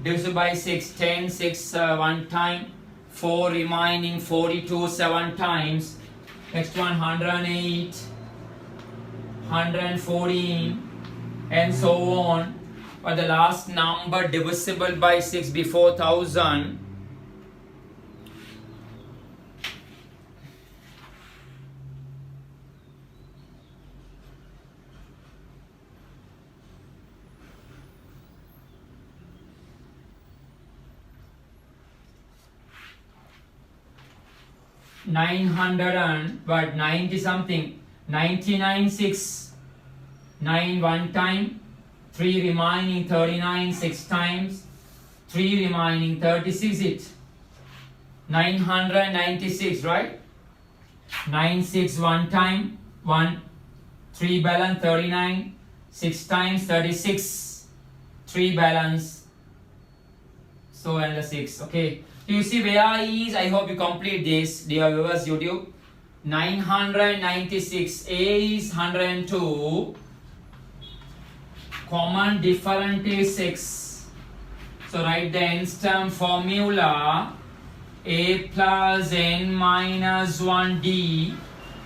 Divisible by 6, 10, 6, 1 time, 4 remaining, 42, 7 times. Next one, 108, 114, and so on. But the last number divisible by 6 before 1000. But 90 something, 99, 6, 9 1 time, 3 remaining, 39 6 times, 3 remaining, 36 it, 996, right? 9 6 1 time, 1 3 balance, 39 6 times, 36 3 balance, so and the 6. Okay, you see where is, I hope you complete this, dear viewers, YouTube. 996, A is 102, common different is 6. So write the nth term formula, A plus n minus 1d.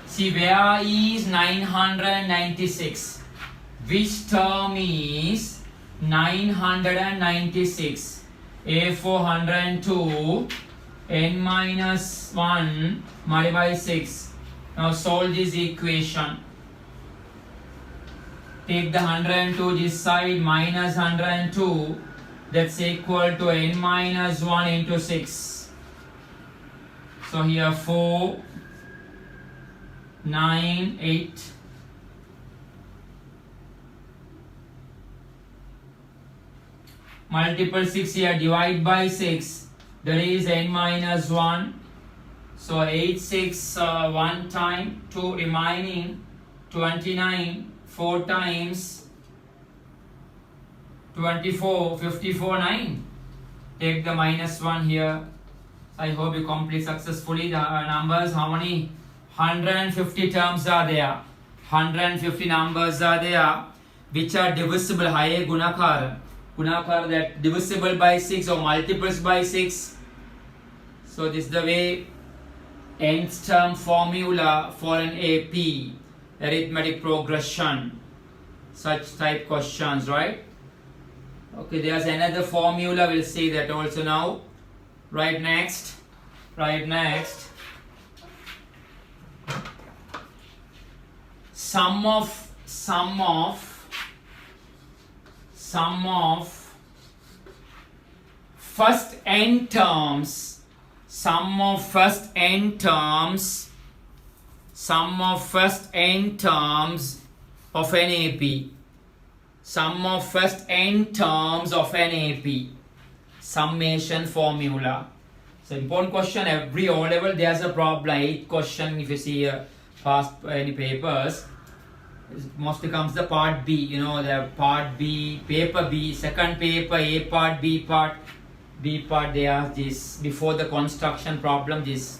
See where is 996, which term is 996? A 402, n minus 1 multiplied by 6. Now solve this equation. Take the 102 this side, minus 102, that's equal to n minus 1 into 6. So here 4, 9, 8. Multiple 6 here, divide by 6, that is n minus 1. So 8, 6, 1 time, 2 remaining, 29, 4 times, 24, 54, 9. Take the minus 1 here. I hope you complete successfully the numbers. How many? 150 terms are there. 150 numbers are there which are divisible. Haye gunakar. Gunakar that divisible by 6 or multiples by 6. So this is the way nth term formula for an AP, arithmetic progression, such type questions, right? Okay, there's another formula, we'll see that also now. Right next, sum of first n terms, sum of first n terms of an AP, sum of first n terms of an AP, summation formula. So important question, every O level there's a problem. 8 question if you see past any papers. Mostly comes the part B, you know, the part B, paper B, second paper, A part, B part, they ask this before the construction problem, this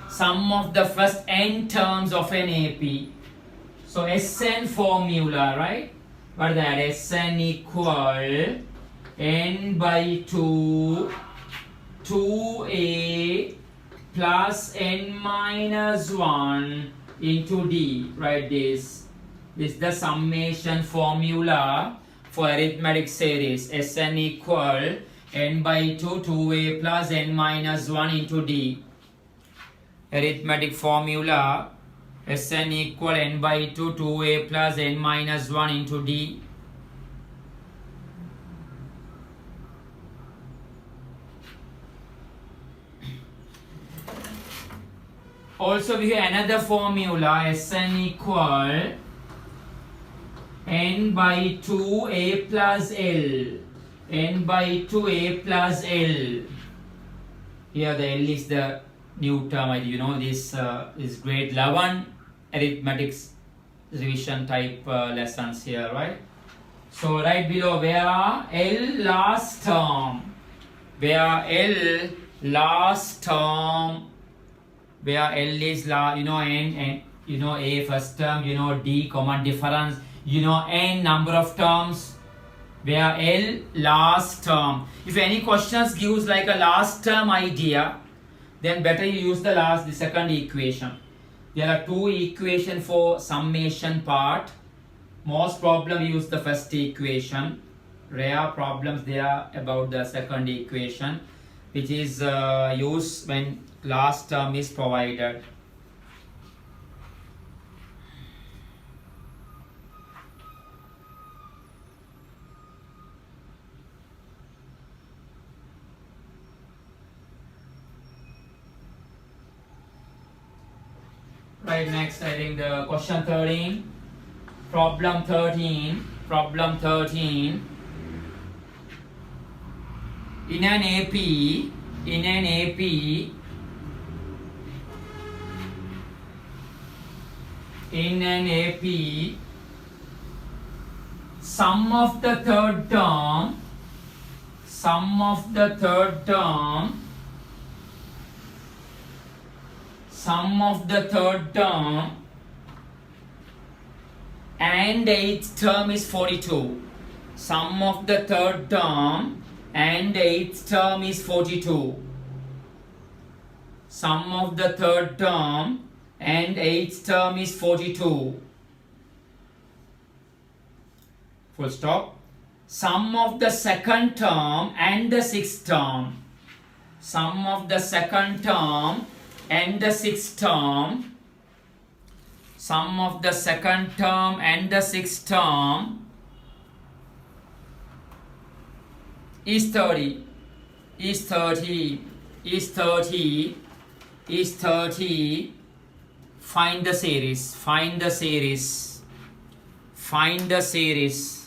sum of the first n terms of an AP. So Sn formula, right? What is that? Sn equal n by 2, 2a plus n minus 1 into d. Right, this is the summation formula for arithmetic series. Sn equal n by 2, 2a plus n minus 1 into d. Arithmetic formula, Sn equal n by 2, 2a plus n minus 1 into d. Also we have another formula, Sn equal n by 2a plus L. N by 2a plus L. Here the L is the new term. You know this is grade 11 arithmetics revision type lessons here, right? So right below, where are L last term? Where L last term? Where L is N, A first term, D common difference, N number of terms. Where L last term. If any questions gives like a last term idea, then better you use the second equation. There are two equations for summation part. Most problem use the first equation. Rare problems they are about the second equation, which is used when last term is provided. Right, next I think the question 13. Problem 13. Problem 13. In an AP, sum of the third term and eighth term is 42. Sum of the third term and eighth term is 42. Sum of the third term and eighth term is 42. Full stop. Sum of the second term and the sixth term. Sum of the second term and the sixth term. Sum of the second term and the sixth term is 30. Is 30. Is 30. Is 30. Find the series. Find the series. Find the series.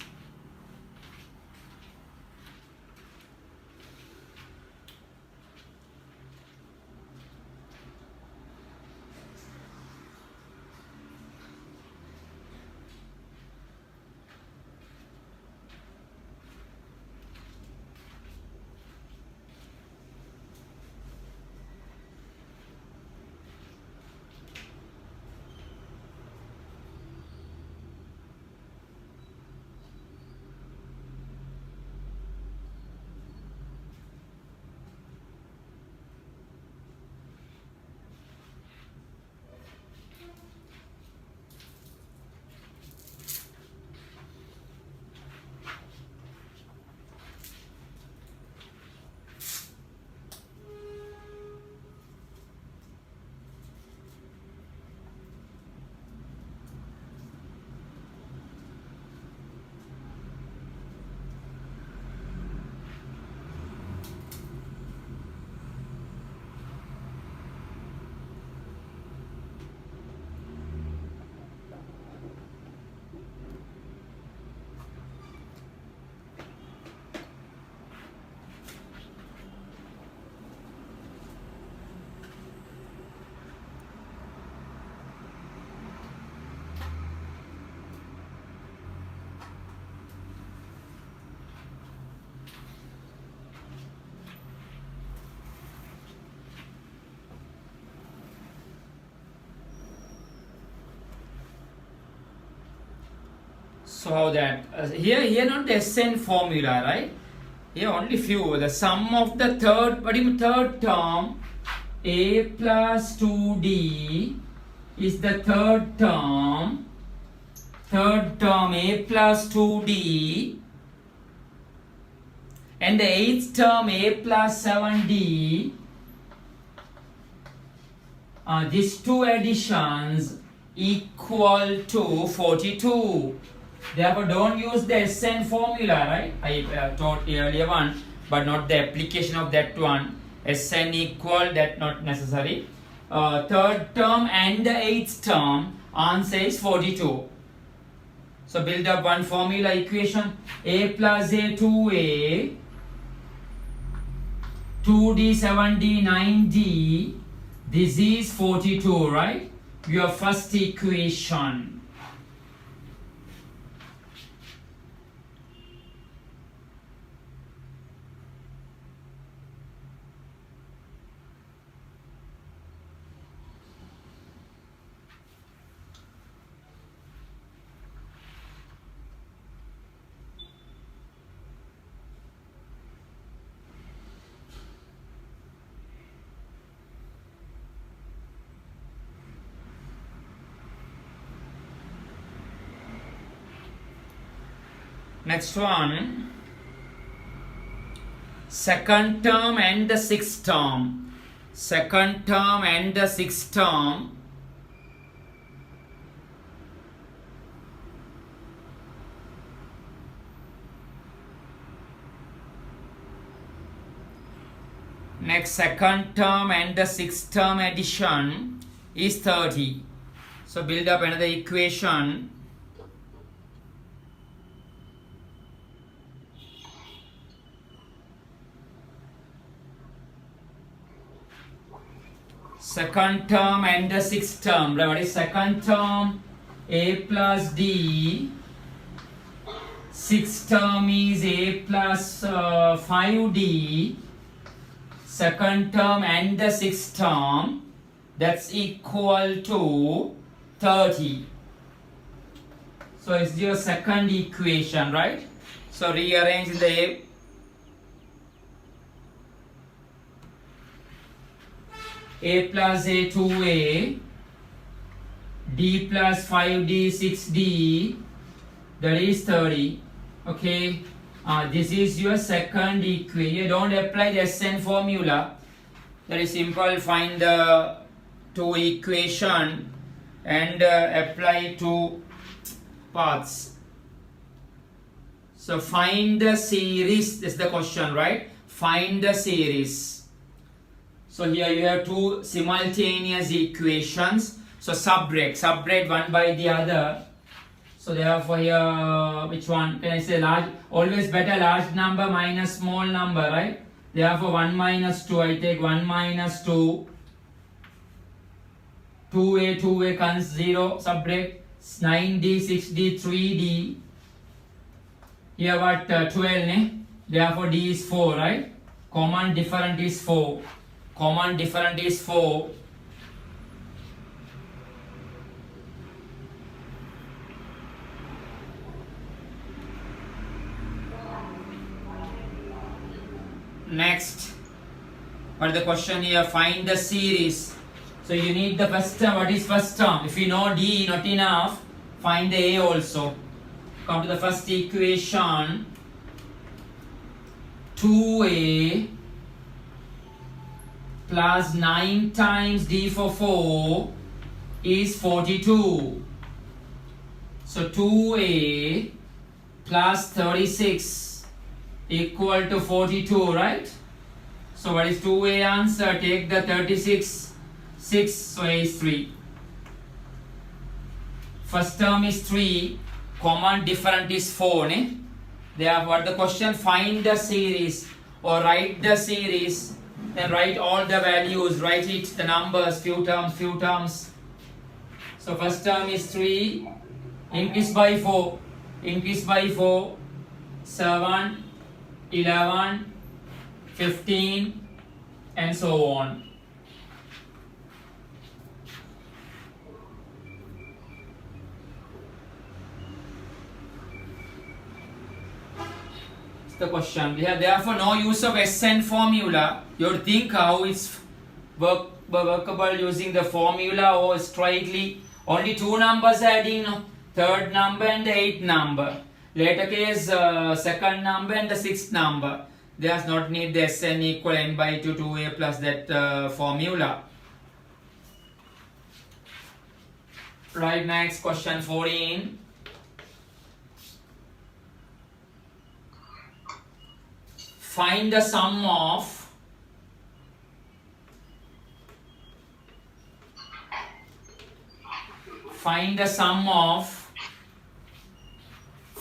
So how that here not the SN formula, right? Here only few. The sum of the third term a plus 2d is the third term. Third term a plus 2d, and the eighth term a plus 7d. These two additions equal to 42. Therefore, don't use the SN formula, right? I taught earlier one, but not the application of that one. SN equal, that not necessary. Third term and the eighth term, answer is 42. So build up one formula equation. A plus A 2A, 2D, 7D, 9D. This is 42, right? Your first equation. Next one, second term and the sixth term. Second term and the sixth term. Next, second term and the sixth term addition is 30. So build up another equation. Second term and the sixth term. What is second term? A plus D. Sixth term is A plus 5D. Second term and the sixth term. That's equal to 30. So it's your second equation, right? So rearrange in the A plus A 2A, D plus 5D 6D, that is 30. Okay, this is your second equation. You don't apply the SN formula. That is simple. Find the two equation and apply two paths. So find the series. This is the question, right? Find the series. So here you have two simultaneous equations. So subtract one by the other. So therefore here, which one? Can I say large? Always better large number minus small number, right? Therefore 1 minus 2, I take 1 minus 2. 2A comes 0, subtract 9D, 6D, 3D. Here what? 12, ne? Therefore D is 4, right? Common different is 4. Common different is 4. Next, what is the question here? Find the series. So you need the first term. What is first term? If you know D not enough, find the A also. Come to the first equation. 2A plus 9 times D for 4 is 42. So 2A plus 36 equal to 42, right? So what is 2A answer? Take the 36, 6, so A is 3. First term is 3, common different is 4, ne? Therefore, what the question? Find the series or write the series. Then write all the values, write it, the numbers, few terms. So first term is 3, increase by 4, 7, 11, 15, and so on. The question. We have therefore no use of SN formula. You have to think how it's workable using the formula or straightly. Only two numbers adding, no? Third number and the eighth number. Later case, second number and the sixth number. There's not need the SN equal n by 2 2A plus that formula. Right, next question 14. Find the sum of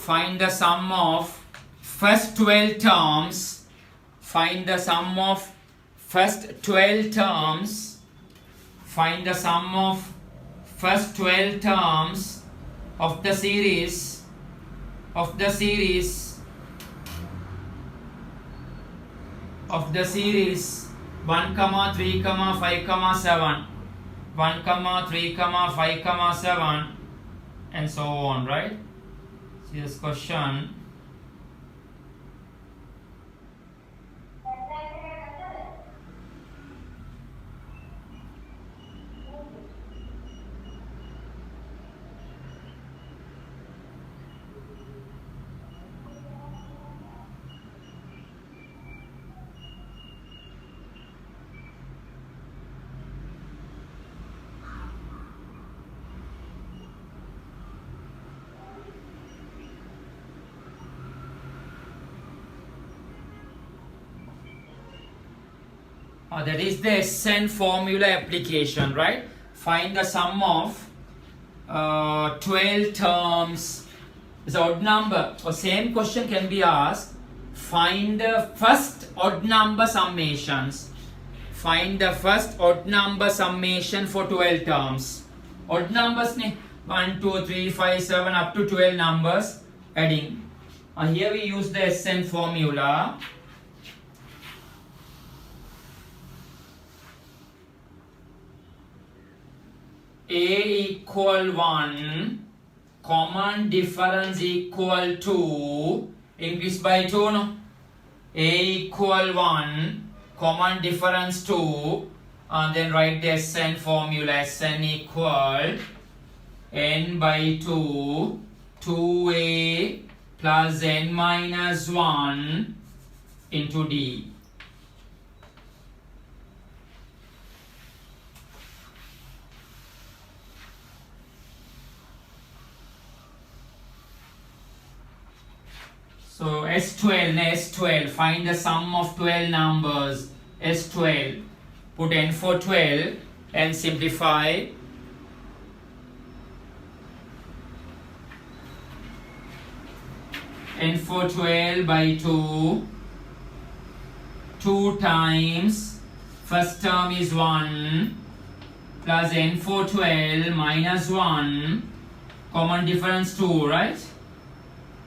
Find the sum of first 12 terms. Find the sum of first 12 terms. Find the sum of first 12 terms of the series 1, 3, 5, 7, 1, 3, 5, 7, and so on, right? See this question. That is the SN formula application, right? Find the sum of 12 terms. It's an odd number. Or same question can be asked. Find the first odd number summations. Find the first odd number summation for 12 terms. Odd numbers, 1, 2, 3, 5, 7 up to 12 numbers adding. Here we use the SN formula. A equal 1, common difference equal 2, increase by 2, no? A equal 1, common difference 2, and then write the SN formula. SN equal n by 2, 2a plus n minus 1 into d. So S12, find the sum of 12 numbers. S12, put n for 12 and simplify. N for 12 by 2, 2 times, first term is 1, plus n for 12 minus 1, common difference 2, right?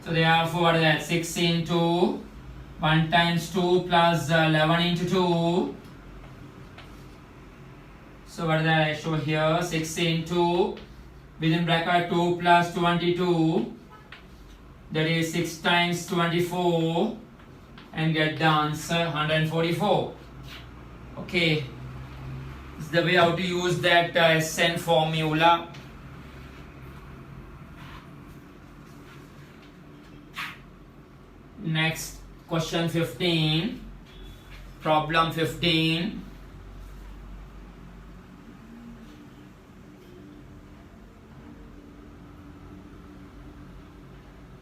So therefore what is that? 6 into 1 times 2 plus 11 into 2. So what is that I show here? 6 into within bracket 2 plus 22. That is 6 times 24 and get the answer 144. Okay. This is the way how to use that SN formula. Next, question 15, problem 15.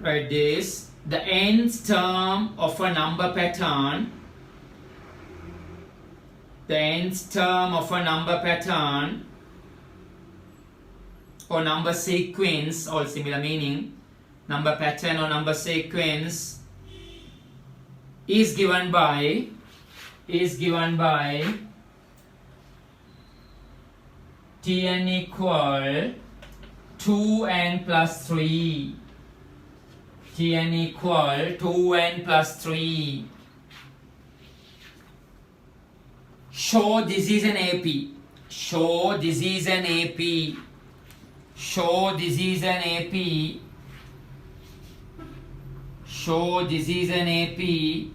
Write this, the nth term of a number pattern, the nth term of a number pattern or number sequence, all similar meaning, number pattern or number sequence is given by Tn equal 2n plus 3. Tn equal 2n plus 3. Show this is an AP. Show this is an AP. Show this is an AP. Show this is an AP.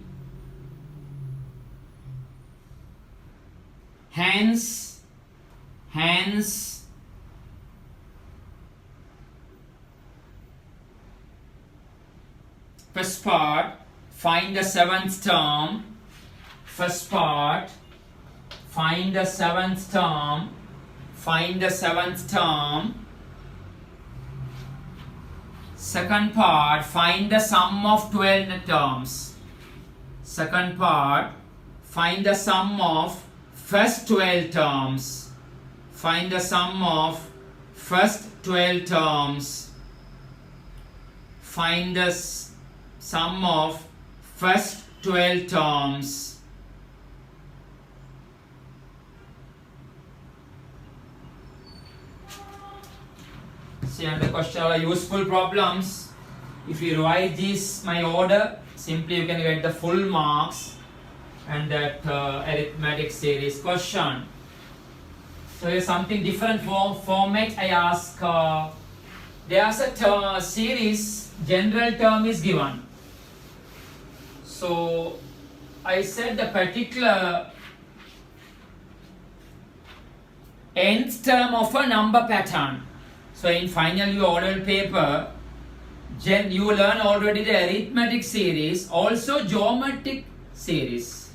Hence, first part, find the seventh term. First part, find the seventh term. Find the seventh term. Second part, find the sum of 12 terms. Second part, find the sum of first 12 terms. Find the sum of first 12 terms. find the sum of first 12 terms. See, and the question are useful problems. If you write this my order, simply you can get the full marks and that arithmetic series question. So here's something different format. I ask, there's a series, general term is given. So I said the particular nth term of a number pattern. So in final your oral paper, you learn already the arithmetic series, also geometric series.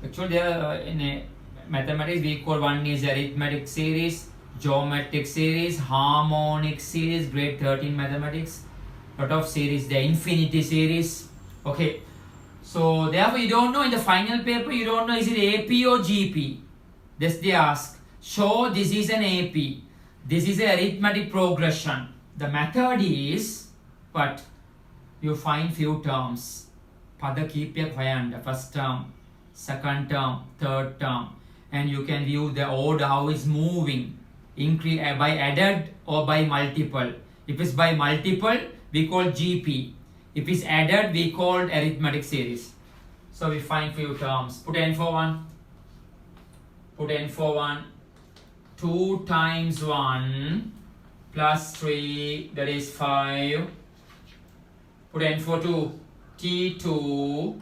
Actually there in a mathematics we call one is arithmetic series, geometric series, harmonic series, grade 13 mathematics, lot of series, the infinity series. Okay, so therefore you don't know in the final paper, you don't know is it AP or GP. This they ask, show this is an AP, this is a arithmetic progression. The method is what? You find few terms. Pada keep first term, second term, third term, and you can view the order how it's moving, increase by added or by multiple. If it's by multiple, we call GP. If it's added, we call arithmetic series. So we find few terms. Put n for 1. Put n for 1. 2 times 1 plus 3, that is 5. Put n for 2. T2.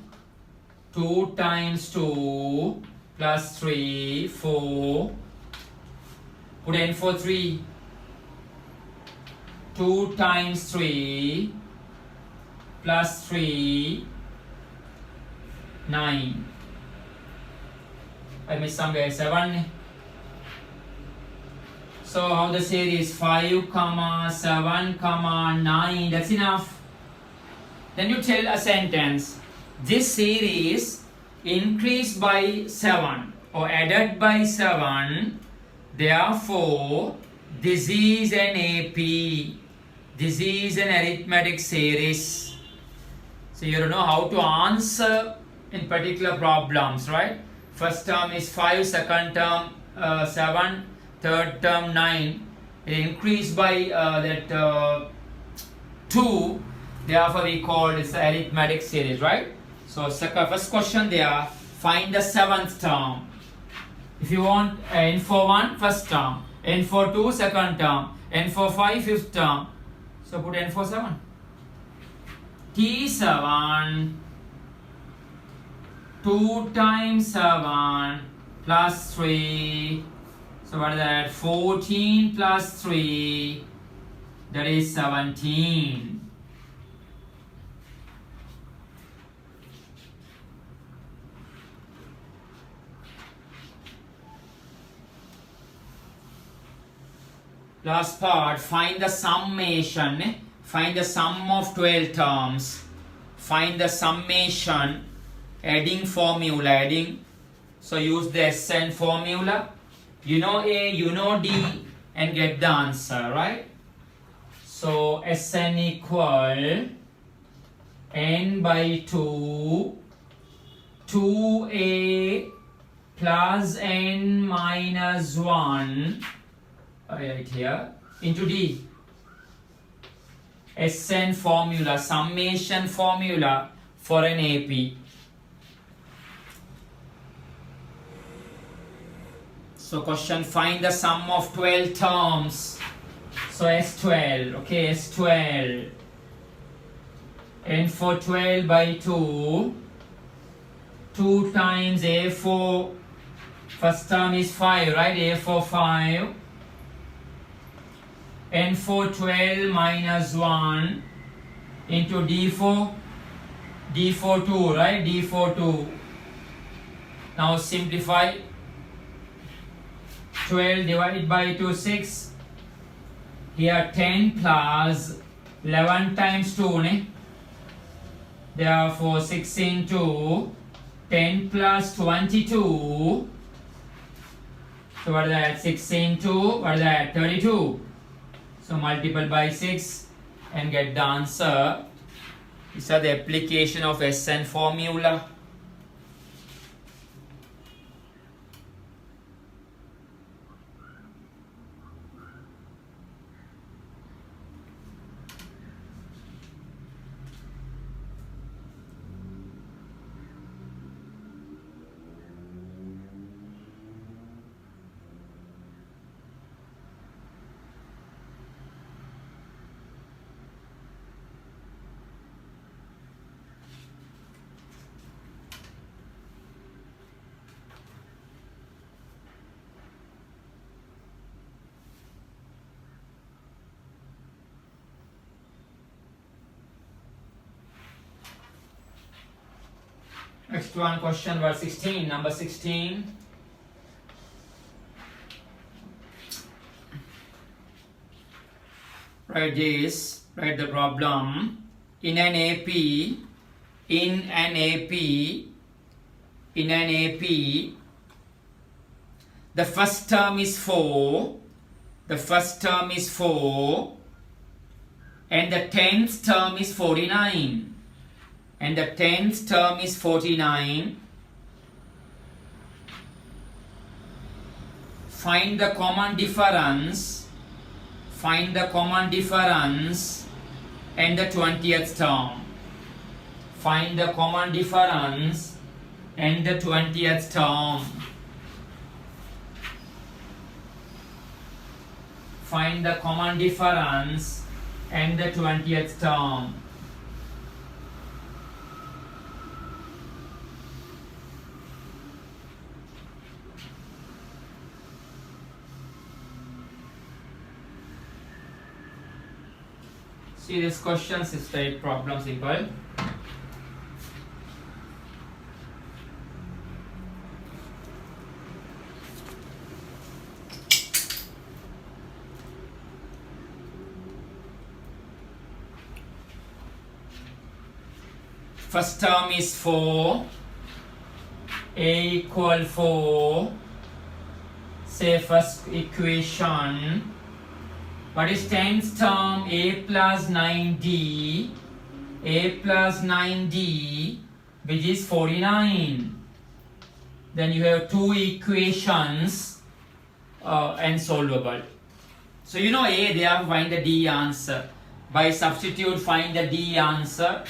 2 times 2 plus 3, 4. Put n for 3. 2 times 3 plus 3, 9. I missed somewhere 7. So how the series 5, 7, 9, that's enough. Then you tell a sentence. This series increased by 7 or added by 7. Therefore, this is an AP. This is an arithmetic series. So you don't know how to answer in particular problems, right? First term is 5, second term 7, third term 9. It increased by that 2. Therefore, we call this arithmetic series, right? So first question there, find the 7th term. If you want n for 1, first term, n for 2, second term, n for 5, fifth term. So put n for 7. T7, 2 times 7 plus 3. So what is that? 14 plus 3, that is 17. Last part, find the summation. Find the sum of 12 terms. Find the summation, adding formula, adding. So use the SN formula. You know A, you know D, and get the answer, right? So SN equal n by 2, 2A plus n minus 1. Right here into D. SN formula, summation formula for an AP. So question, find the sum of 12 terms. So S12, okay, S12. N for 12 by 2. 2 times A for, first term is 5, right? A for 5. N for 12 minus 1 into D for 2, right? D for 2. Now simplify. 12 divided by 2, 6. Here 10 plus 11 times 2, ne? Therefore 6 into 10 plus 22. So what is that? 6 into, what is that? 32. So multiple by 6. and get the answer. These are the application of SN formula. Next one, question number 16. Number 16. Write this, write the problem. In an AP, the first term is 4, and the 10th term is 49. And the 10th term is 49. Find the common difference. And the 20th term. Find the common difference and the 20th term. Find the common difference and the 20th term. See this question is straight problem, simple. First term is 4, A equal 4, say first equation. What is 10th term? A plus 9D, which is 49. Then you have two equations and solvable. So you know A, they have find the D answer. By substitute, find the D answer.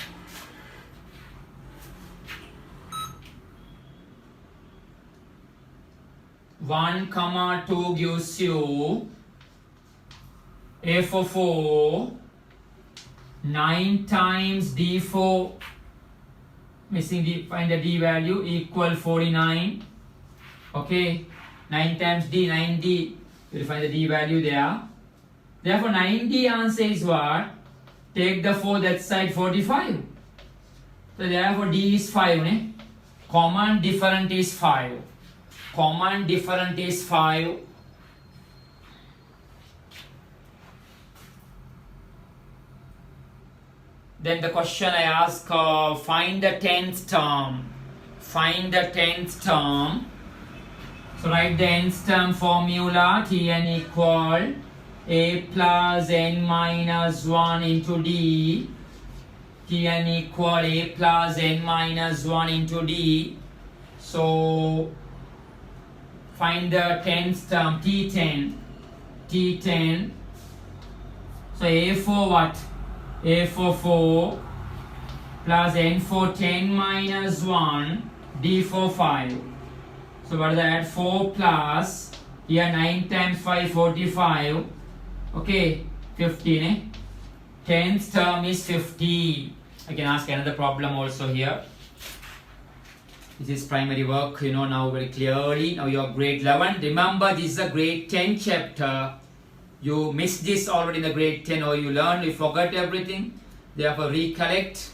One comma 2 gives you A for 4, 9 times D4, missing D, find the D value, equal 49. Okay, 9 times D, 9D, you will find the D value there. Therefore, 9D answer is what? Take the 4 that side, 45. So therefore, D is 5. Ne? Common different is 5. Common different is 5. Then the question I ask, find the 10th term. Find the 10th term. So write the nth term formula. Tn equal A plus n minus 1 into D. Tn equal A plus n minus 1 into D. So find the 10th term. T10. So A for what? A for 4 plus n for 10 minus 1, D for 5. So what is that? 4 plus, here 9 times 5, 45. Okay, 15. 10th term is 50. I can ask another problem also here. This is primary work, you know now very clearly. Now you are grade 11. Remember, this is a grade 10 chapter. You missed this already in the grade 10, or you learned, you forgot everything. Therefore, recollect.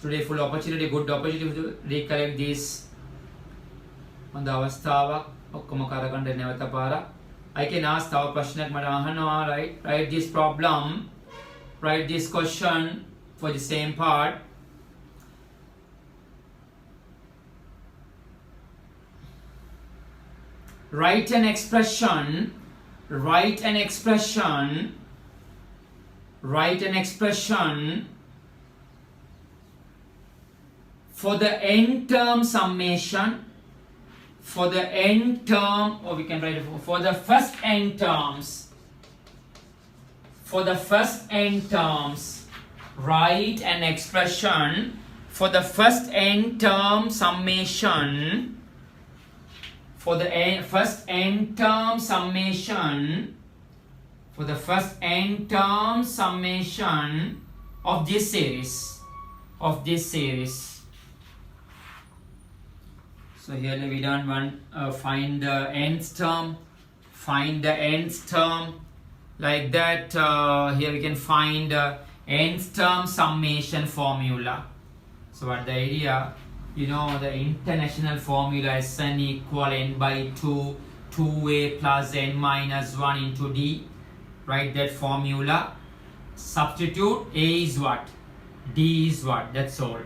Today, full opportunity, good opportunity to recollect this. I can ask our question, right? Write this problem, write this question for the same part. Write an expression write an expression for the n term summation, for the n term, or we can write it for the first n terms, for the first n terms, write an expression for the first n term summation, for the first n term summation, for the first n term summation of this series, So here we don't want find the nth term, like that. Here we can find nth term summation formula. So what the idea, you know, the international formula is n equal n by 2, 2a plus n minus 1 into d. Write that formula, substitute. A is what, d is what, that's all.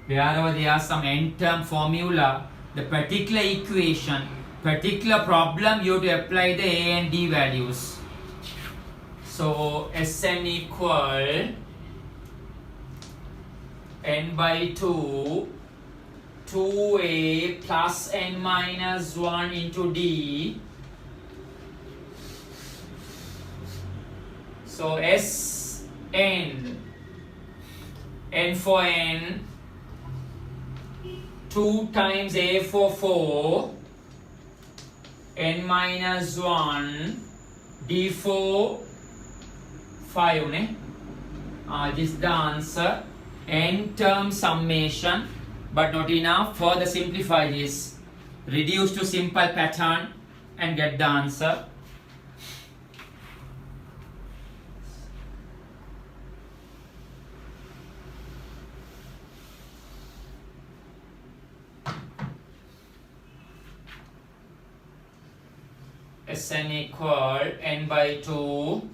Wherever there are some n-term formula, the particular equation, particular problem, you have to apply the a and d values. So Sn equal n by 2, 2a plus n minus 1 into d. So Sn, n for n, 2 times a for 4, n minus 1, d for 5. This is the answer. N term summation, but not enough. Further simplify this, reduce to simple pattern and get the answer. Sn equal n by 2,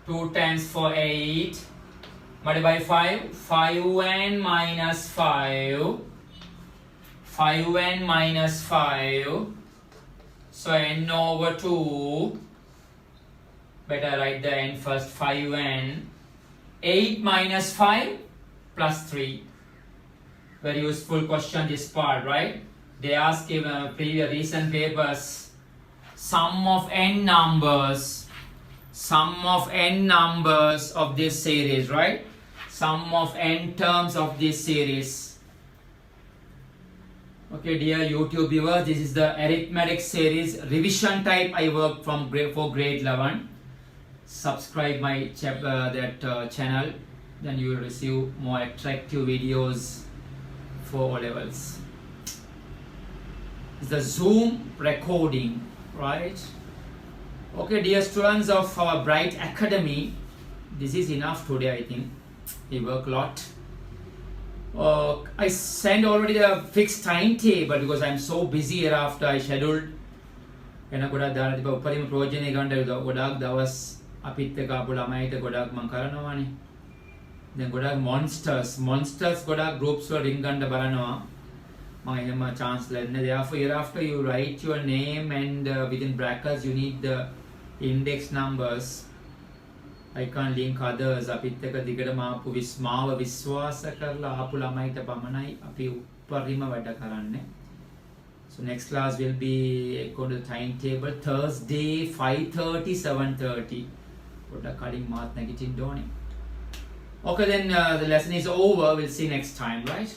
2 times 4 8, multiply by 5, 5n minus 5, 5n minus 5, so n over 2, better write the n first, 5n, 8 minus 5 plus 3, very useful question this part, right? They ask in previous recent papers, sum of n numbers of this series, right? Sum of n terms of this series. Okay, dear YouTube viewers, this is the arithmetic series revision type I work for grade 11. Subscribe my channel, then you will receive more attractive videos for O levels. The Zoom recording, right? Okay, dear students of our Bright Academy, this is enough today. I think we work a lot. I sent already the fixed timetable because I'm so busy here after I scheduled. එන ගොඩක් දාලා තිබ්බා උපරිම ප්‍රයෝජනය ගන්න ගොඩක් දවස් අපිත් එක්ක ආපු ළමයිට ගොඩක් මම කරනවානේ. දැන් ගොඩක් monsters ගොඩක් groups වල ring ගන්න බලනවා. My chance therefore hereafter you write your name and within brackets you need the index numbers. I can't link others. අපිත් එක දිගටම ආපු මාව විශ්වාස කරලා ආපු ළමයිට පමණයි අපි උපරිම වැඩ කරන්නේ. So next class will be according to the timetable Thursday 5:30 7:30. පොඩ්ඩක් කලින් මාත් නැගිටින්න ඕනේ. Okay, then the lesson is over. We'll see next time, right?